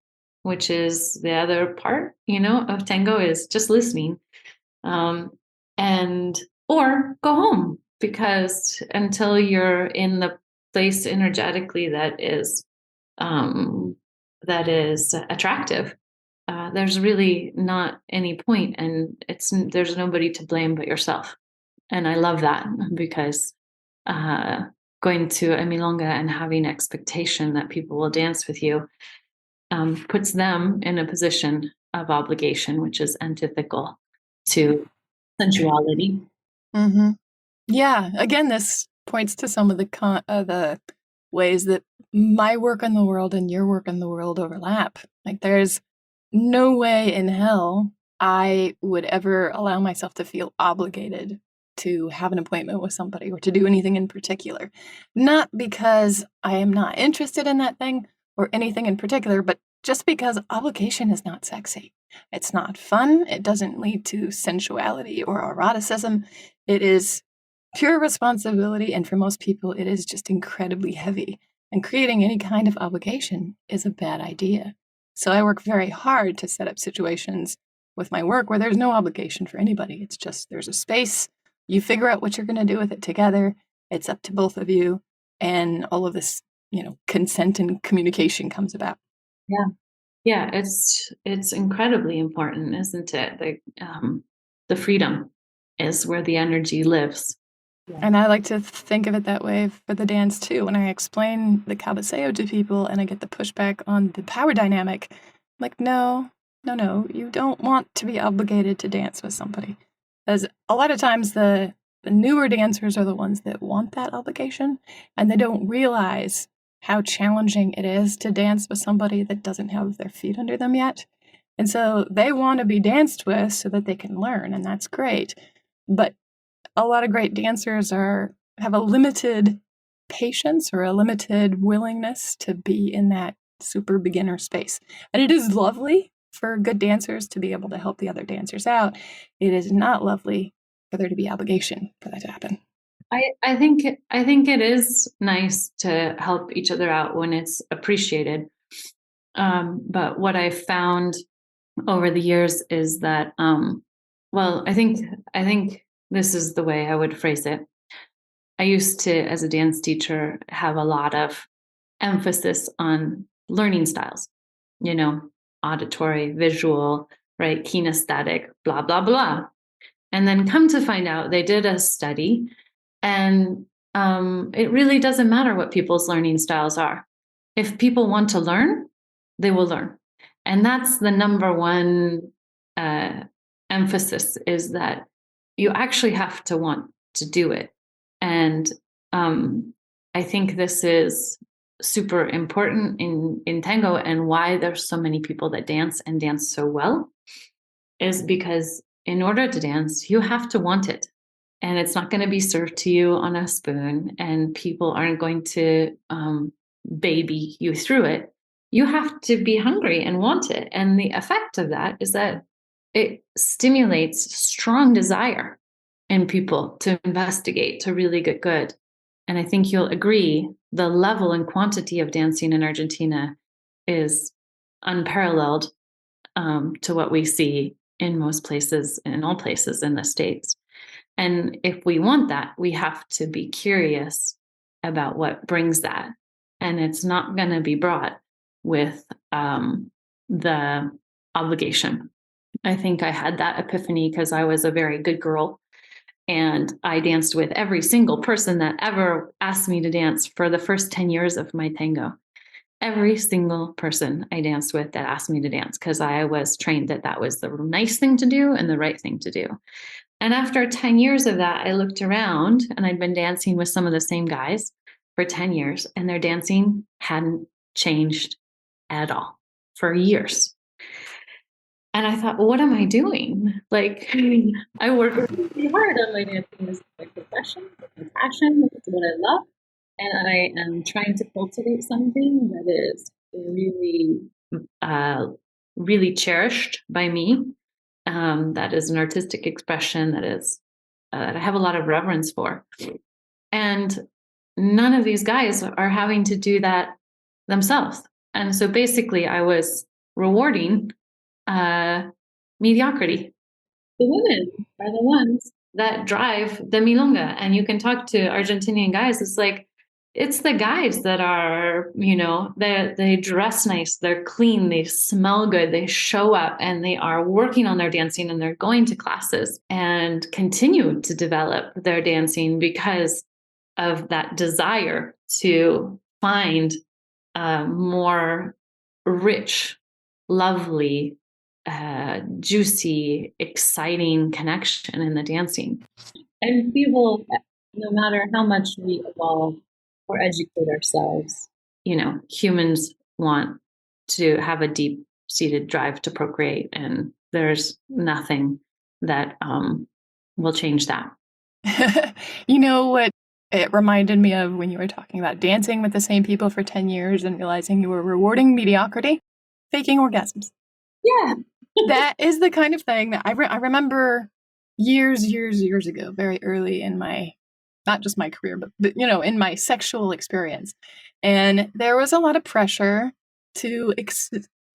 which is the other part, of tango, is just listening. And or go home, because until you're in the place energetically that is attractive, there's really not any point, and there's nobody to blame but yourself. And I love that, because going to a milonga and having expectation that people will dance with you puts them in a position of obligation, which is antithetical to sensuality. Mm-hmm. Yeah. Again, this points to some of the ways that my work in the world and your work in the world overlap. Like, there's no way in hell I would ever allow myself to feel obligated to have an appointment with somebody or to do anything in particular. Not because I am not interested in that thing or anything in particular, but just because obligation is not sexy. It's not fun. It doesn't lead to sensuality or eroticism. It is pure responsibility, and for most people, it is just incredibly heavy. And creating any kind of obligation is a bad idea. So I work very hard to set up situations with my work where there's no obligation for anybody. It's just there's a space. You figure out what you're going to do with it together. It's up to both of you. And all of this, consent and communication comes about. Yeah. Yeah. It's incredibly important, isn't it? The freedom is where the energy lives. Yeah. And I like to think of it that way for the dance too. When I explain the cabeceo to people and I get the pushback on the power dynamic, I'm like, no, you don't want to be obligated to dance with somebody. Because a lot of times the newer dancers are the ones that want that obligation, and they don't realize how challenging it is to dance with somebody that doesn't have their feet under them yet. And so they want to be danced with so that they can learn, and that's great. But a lot of great dancers have a limited patience or a limited willingness to be in that super beginner space. And it is lovely for good dancers to be able to help the other dancers out. It is not lovely for there to be obligation for that to happen. I think it is nice to help each other out when it's appreciated. But what I've found over the years is that, I think this is the way I would phrase it. I used to, as a dance teacher, have a lot of emphasis on learning styles, auditory, visual, right, kinesthetic, blah, blah, blah. And then come to find out, they did a study, and it really doesn't matter what people's learning styles are. If people want to learn, they will learn. And that's the number one emphasis, is that you actually have to want to do it. And I think this is super important in tango, and why there's so many people that dance and dance so well is because in order to dance, you have to want it. And it's not going to be served to you on a spoon, and people aren't going to baby you through it. You have to be hungry and want it. And the effect of that is that it stimulates strong desire in people to investigate, to really get good. And I think you'll agree the level and quantity of dancing in Argentina is unparalleled to what we see in most places, in all places in the States. And if we want that, we have to be curious about what brings that. And it's not going to be brought with the obligation. I think I had that epiphany because I was a very good girl. And I danced with every single person that ever asked me to dance for the first 10 years of my tango. Every single person I danced with that asked me to dance, because I was trained that that was the nice thing to do and the right thing to do. And after 10 years of that, I looked around, and I'd been dancing with some of the same guys for 10 years, and their dancing hadn't changed at all for years. And I thought, well, what am I doing? Like, I work really hard on my dancing. This is my profession, my passion, it's what I love. And I am trying to cultivate something that is really, really cherished by me. That is an artistic expression that is that I have a lot of reverence for. And none of these guys are having to do that themselves. And so basically, I was rewarding mediocrity. The women are the ones that drive the milonga. And you can talk to Argentinian guys. It's like, it's the guys that are, they dress nice, they're clean, they smell good, they show up, and they are working on their dancing, and they're going to classes and continue to develop their dancing because of that desire to find more rich, lovely, juicy, exciting connection in the dancing. And people, no matter how much we evolve or educate ourselves, humans want to have a deep-seated drive to procreate, and there's nothing that will change that. You know what it reminded me of when you were talking about dancing with the same people for 10 years and realizing you were rewarding mediocrity? Faking orgasms. Yeah. That is the kind of thing that I remember years ago, very early in my, not just my career, but in my sexual experience. And there was a lot of pressure to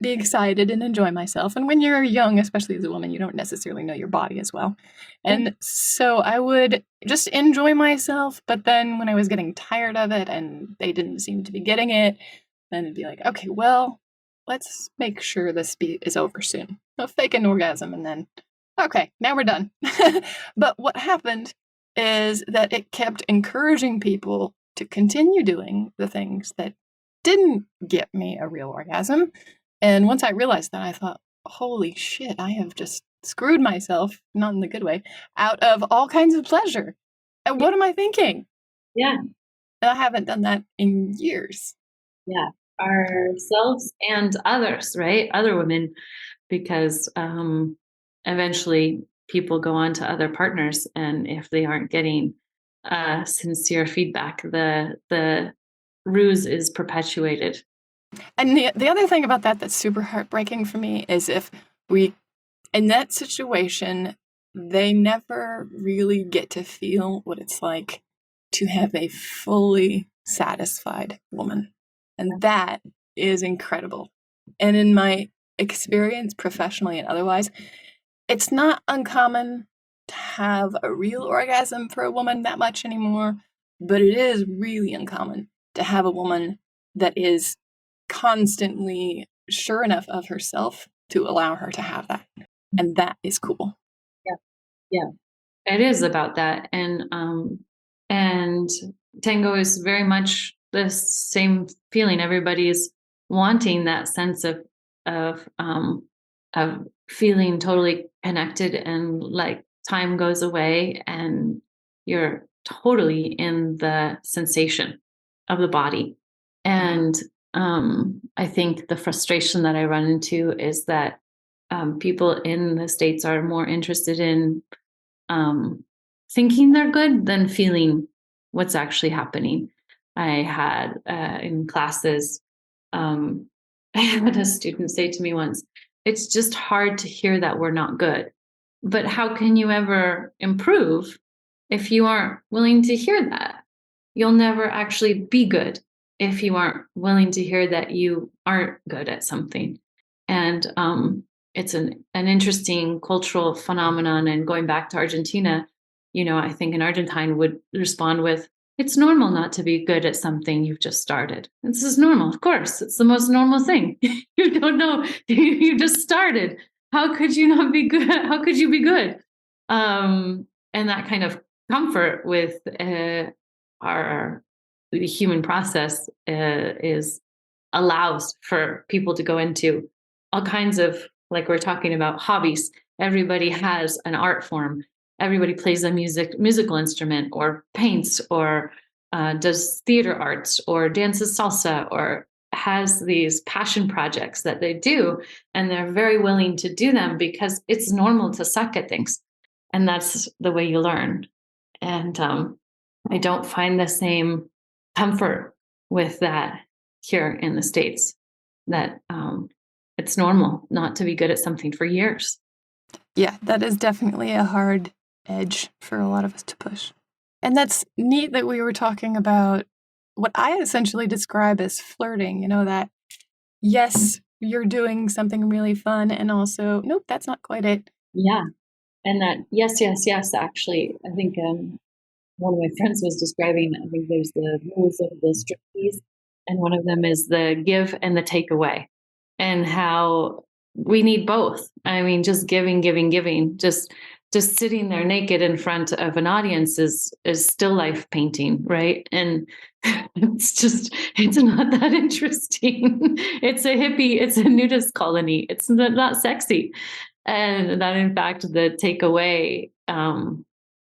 be excited and enjoy myself. And when you're young, especially as a woman, you don't necessarily know your body as well. And so I would just enjoy myself. But then when I was getting tired of it and they didn't seem to be getting it, then it'd be like, okay, well, let's make sure this is over soon. I'll fake an orgasm, and then, okay, now we're done. But what happened is that it kept encouraging people to continue doing the things that didn't get me a real orgasm. And once I realized that, I thought, holy shit, I have just screwed myself, not in the good way, out of all kinds of pleasure. And what am I thinking? Yeah. I haven't done that in years. Yeah. Ourselves and others, right? Other women, because eventually people go on to other partners, and if they aren't getting sincere feedback, the ruse is perpetuated. And the other thing about that's super heartbreaking for me is if we, in that situation, they never really get to feel what it's like to have a fully satisfied woman. And that is incredible. And in my experience, professionally and otherwise, it's not uncommon to have a real orgasm for a woman that much anymore, but it is really uncommon to have a woman that is constantly sure enough of herself to allow her to have that. And that is cool. Yeah. It is about that. And tango is very much the same feeling. Everybody's wanting that sense of feeling totally connected, and like time goes away and you're totally in the sensation of the body. And I think the frustration that I run into is that people in the States are more interested in thinking they're good than feeling what's actually happening. I had in classes, I had a student say to me once, it's just hard to hear that we're not good. But how can you ever improve if you aren't willing to hear that? You'll never actually be good if you aren't willing to hear that you aren't good at something. And it's an interesting cultural phenomenon. And going back to Argentina, I think an Argentine would respond with, it's normal not to be good at something you've just started. This is normal. Of course, it's the most normal thing. You don't know. You just started. How could you not be good? How could you be good? And that kind of comfort with the human process is allows for people to go into all kinds of, like we're talking about, hobbies. Everybody has an art form. Everybody plays a musical instrument, or paints, or does theater arts, or dances salsa, or has these passion projects that they do, and they're very willing to do them because it's normal to suck at things, and that's the way you learn. And I don't find the same comfort with that here in the States, that it's normal not to be good at something for years. Yeah, that is definitely a hard edge for a lot of us to push. And that's neat that we were talking about what I essentially describe as flirting, that yes, you're doing something really fun, and also, nope, that's not quite it. Yeah. And that, yes, actually, I think one of my friends was describing, I think there's the rules of the striptease, and one of them is the give and the take away, and how we need both. I mean, just giving, just sitting there naked in front of an audience is still life painting, right? And it's not that interesting. It's a nudist colony. It's not sexy. And that, in fact, the takeaway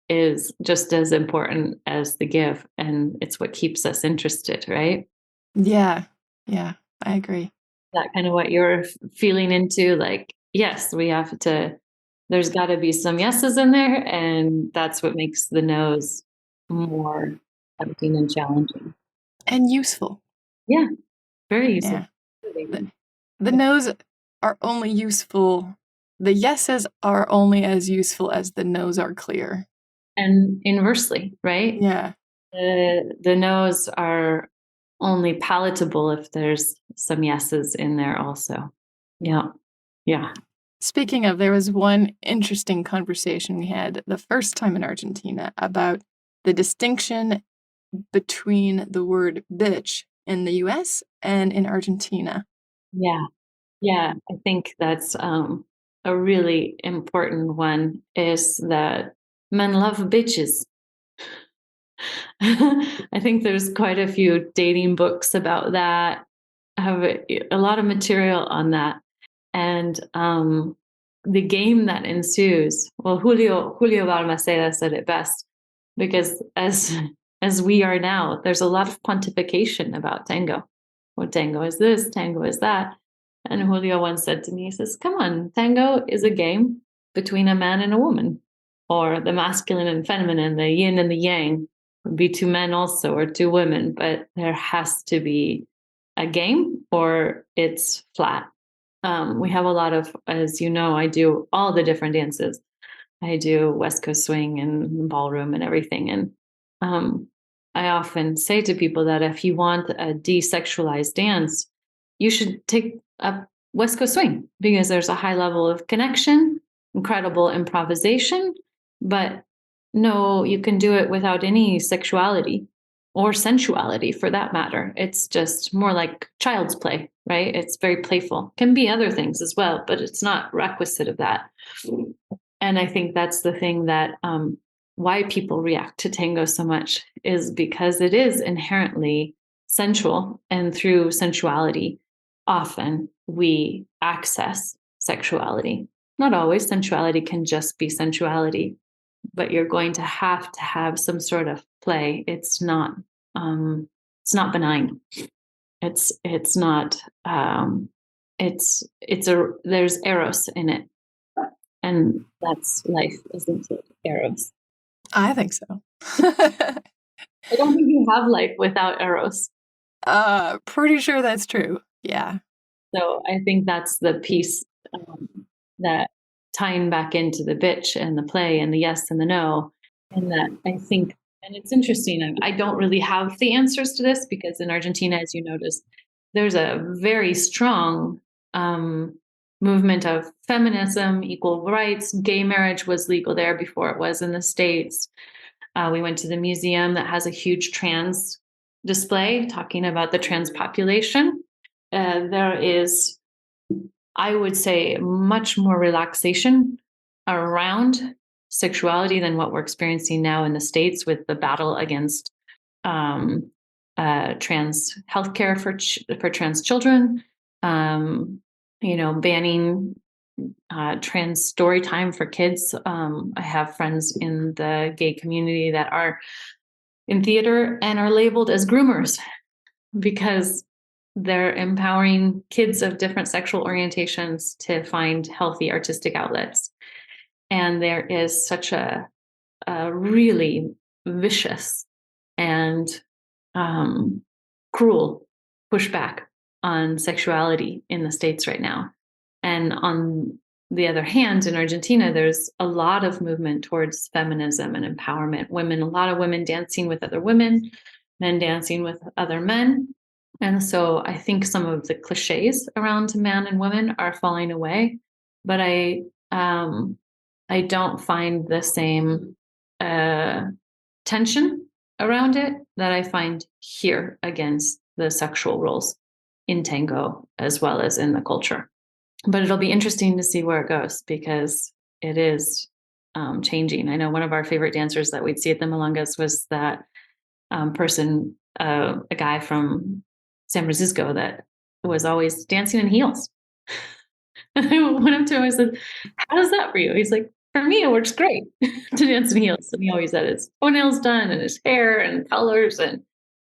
is just as important as the give, and it's what keeps us interested, right? Yeah, I agree. That kind of what you're feeling into, like, yes, there's got to be some yeses in there, and that's what makes the no's more tempting and challenging. And useful. Yeah, very useful. Yeah. The no's are only useful, the yeses are only as useful as the no's are clear. And inversely, right? Yeah. The no's are only palatable if there's some yeses in there also. Yeah. Speaking of, there was one interesting conversation we had the first time in Argentina about the distinction between the word bitch in the US and in Argentina. Yeah. I think that's a really important one, is that men love bitches. I think there's quite a few dating books about that. I have a lot of material on that. And the game that ensues, well, Julio Balmaceda said it best, because as we are now, there's a lot of quantification about tango. Well, tango is this, tango is that. And Julio once said to me, he says, come on, tango is a game between a man and a woman, or the masculine and feminine, the yin and the yang. Would be two men also, or two women, but there has to be a game or it's flat. We have a lot of, as you know, I do all the different dances. I do West Coast swing and ballroom and everything. And I often say to people that if you want a desexualized dance, you should take up West Coast swing, because there's a high level of connection, incredible improvisation, but no, you can do it without any sexuality or sensuality, for that matter. It's just more like child's play, right? It's very playful. Can be other things as well, but it's not requisite of that. And I think that's the thing that why people react to tango so much, is because it is inherently sensual, and through sensuality, often we access sexuality. Not always. Sensuality can just be sensuality, but you're going to have some sort of play. It's not benign. It's not there's eros in it, and that's life, isn't it? Eros. I think so. I don't think you have life without eros. Pretty sure that's true. Yeah. So I think that's the piece that tying back into the bitch and the play and the yes and the no, and that I think, and it's interesting. I don't really have the answers to this because in Argentina, as you noticed, there's a very strong movement of feminism, equal rights. Gay marriage was legal there before it was in the States. We went to the museum that has a huge trans display talking about the trans population. There is, I would say, much more relaxation around sexuality than what we're experiencing now in the States with the battle against trans healthcare for trans children, banning trans story time for kids. I have friends in the gay community that are in theater and are labeled as groomers because they're empowering kids of different sexual orientations to find healthy artistic outlets. And there is such a really vicious and cruel pushback on sexuality in the States right now. And on the other hand, in Argentina, there's a lot of movement towards feminism and empowerment. A lot of women dancing with other women, men dancing with other men. And so I think some of the cliches around man and women are falling away, but I don't find the same tension around it that I find here against the sexual roles in tango as well as in the culture. But it'll be interesting to see where it goes because it is changing. I know one of our favorite dancers that we'd see at the Milongas was that person, a guy from San Francisco that was always dancing in heels. And I went up to him and I said, "How does that for you?" He's like, "For me, it works great to dance in heels." And he always had his toenails done and his hair and colors. And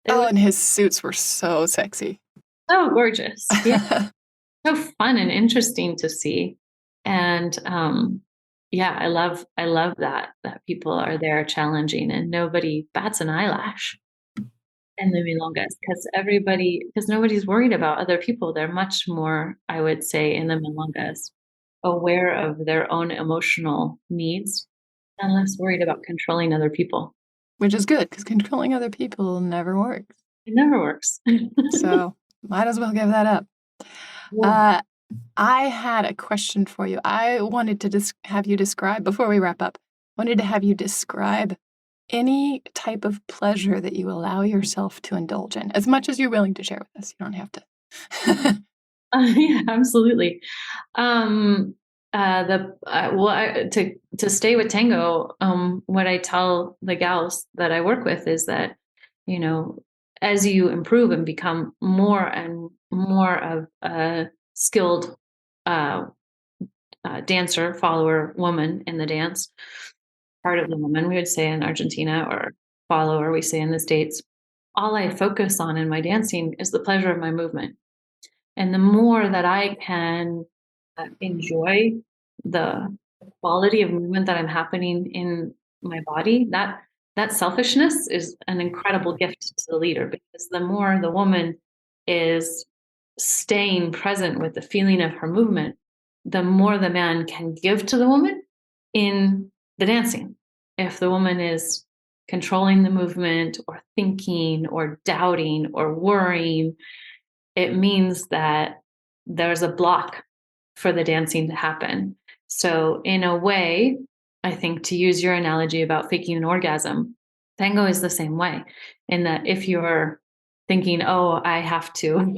and his suits were so sexy. So gorgeous. Yeah. So fun and interesting to see. And I love that people are there challenging and nobody bats an eyelash in the milongas because nobody's worried about other people. They're much more, I would say, in the milongas aware of their own emotional needs and less worried about controlling other people. Which is good because controlling other people never works. It never works. So might as well give that up. Yeah. I had a question for you. I wanted to have you describe, before we wrap up, any type of pleasure that you allow yourself to indulge in, as much as you're willing to share with us. You don't have to. Yeah, absolutely. To stay with tango, what I tell the gals that I work with is that, as you improve and become more and more of a skilled dancer, follower, woman in the dance, part of the woman, we would say in Argentina, or follower, we say in the States, all I focus on in my dancing is the pleasure of my movement. And the more that I can enjoy the quality of movement that I'm happening in my body, that selfishness is an incredible gift to the leader, because the more the woman is staying present with the feeling of her movement, the more the man can give to the woman in the dancing. If the woman is controlling the movement or thinking or doubting or worrying, it means that there's a block for the dancing to happen. So in a way, I think, to use your analogy about faking an orgasm, tango is the same way, in that if you're thinking, oh, I have to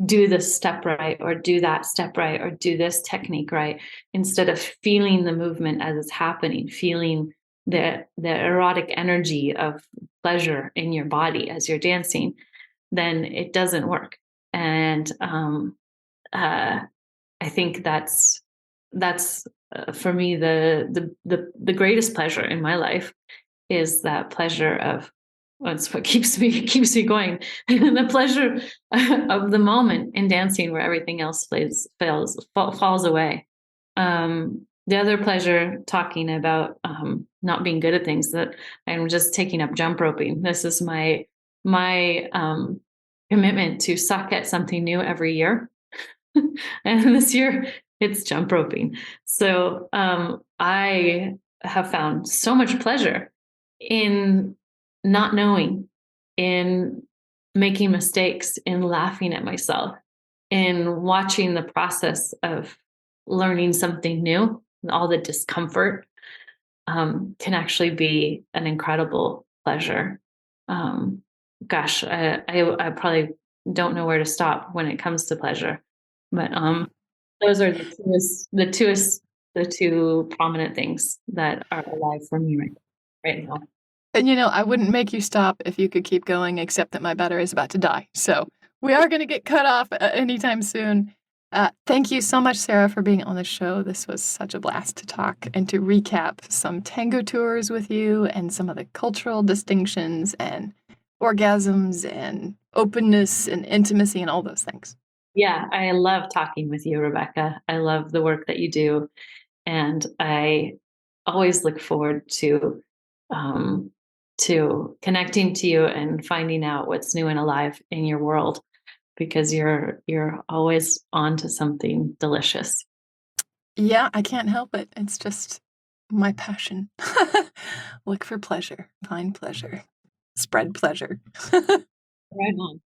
do this step right, or do that step right, or do this technique right, instead of feeling the movement as it's happening, feeling the erotic energy of pleasure in your body as you're dancing, then it doesn't work. And I think that's for me the greatest pleasure in my life is that pleasure of That's what keeps me going. The pleasure of the moment in dancing, where everything else falls away. The other pleasure, talking about not being good at things, that I'm just taking up jump roping. This is my commitment to suck at something new every year. And this year it's jump roping. So I have found so much pleasure in not knowing, in making mistakes, in laughing at myself, in watching the process of learning something new. All the discomfort can actually be an incredible pleasure. Gosh, I probably don't know where to stop when it comes to pleasure, but those are the two prominent things that are alive for me right now. And I wouldn't make you stop if you could keep going, except that my battery is about to die. So we are going to get cut off anytime soon. Thank you so much, Sara, for being on the show. This was such a blast to talk and to recap some tango tours with you and some of the cultural distinctions and orgasms and openness and intimacy and all those things. Yeah, I love talking with you, Rebecca. I love the work that you do. And I always look forward to connecting to you and finding out what's new and alive in your world, because you're always on to something delicious. Yeah, I can't help it. It's just my passion. Look for pleasure, find pleasure, spread pleasure. Right on.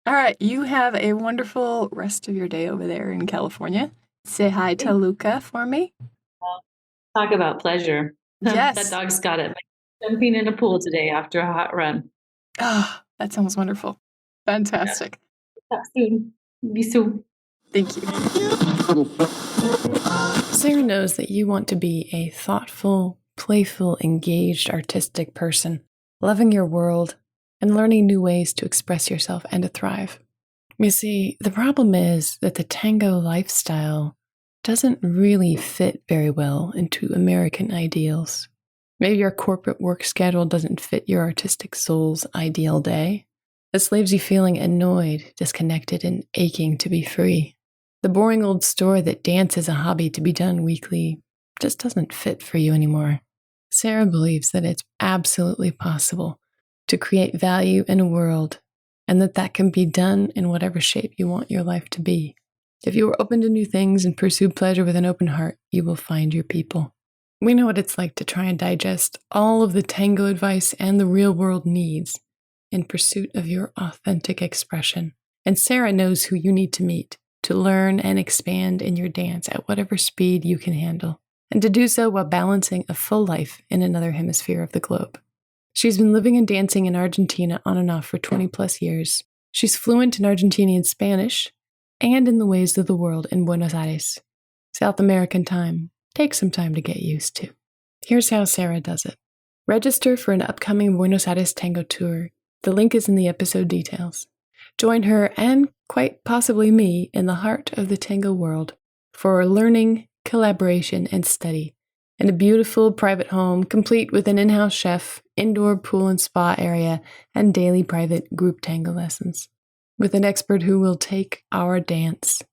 All right, you have a wonderful rest of your day over there in California. Say hi to Luca for me. Talk about pleasure. Yes. That dog's got it. Jumping in a pool today after a hot run. Oh, that sounds wonderful. Fantastic. Talk soon. Be soon. Thank you. Sara knows that you want to be a thoughtful, playful, engaged, artistic person, loving your world and learning new ways to express yourself and to thrive. You see, the problem is that the tango lifestyle doesn't really fit very well into American ideals. Maybe your corporate work schedule doesn't fit your artistic soul's ideal day. This leaves you feeling annoyed, disconnected, and aching to be free. The boring old story that dance is a hobby to be done weekly just doesn't fit for you anymore. Sara believes that it's absolutely possible to create value in a world, and that can be done in whatever shape you want your life to be. If you are open to new things and pursue pleasure with an open heart, you will find your people. We know what it's like to try and digest all of the tango advice and the real world needs in pursuit of your authentic expression. And Sara knows who you need to meet to learn and expand in your dance at whatever speed you can handle, and to do so while balancing a full life in another hemisphere of the globe. She's been living and dancing in Argentina on and off for 20 plus years. She's fluent in Argentinian Spanish and in the ways of the world in Buenos Aires. South American time takes some time to get used to. Here's how Sara does it. Register for an upcoming Buenos Aires tango tour. The link is in the episode details. Join her and quite possibly me in the heart of the tango world for learning, collaboration, and study in a beautiful private home complete with an in-house chef, indoor pool and spa area, and daily private group tango lessons, with an expert who will take our dance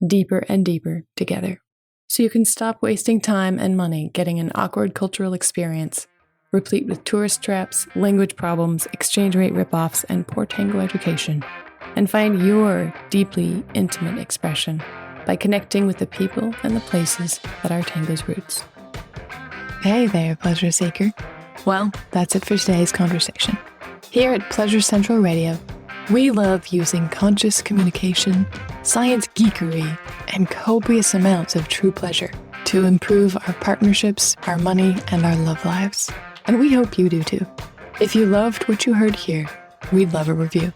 deeper and deeper together. So you can stop wasting time and money getting an awkward cultural experience, replete with tourist traps, language problems, exchange rate ripoffs, and poor tango education, and find your deeply intimate expression by connecting with the people and the places that are tango's roots. Hey there, pleasure seeker. Well, that's it for today's conversation. Here at Pleasure Central Radio, we love using conscious communication, science geekery, and copious amounts of true pleasure to improve our partnerships, our money, and our love lives. And we hope you do too. If you loved what you heard here, we'd love a review.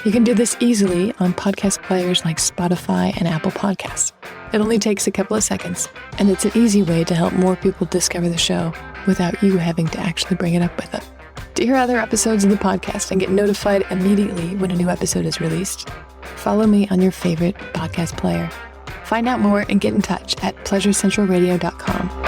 You can do this easily on podcast players like Spotify and Apple Podcasts. It only takes a couple of seconds, and it's an easy way to help more people discover the show without you having to actually bring it up with them. To hear other episodes of the podcast and get notified immediately when a new episode is released, follow me on your favorite podcast player. Find out more and get in touch at pleasurecentralradio.com.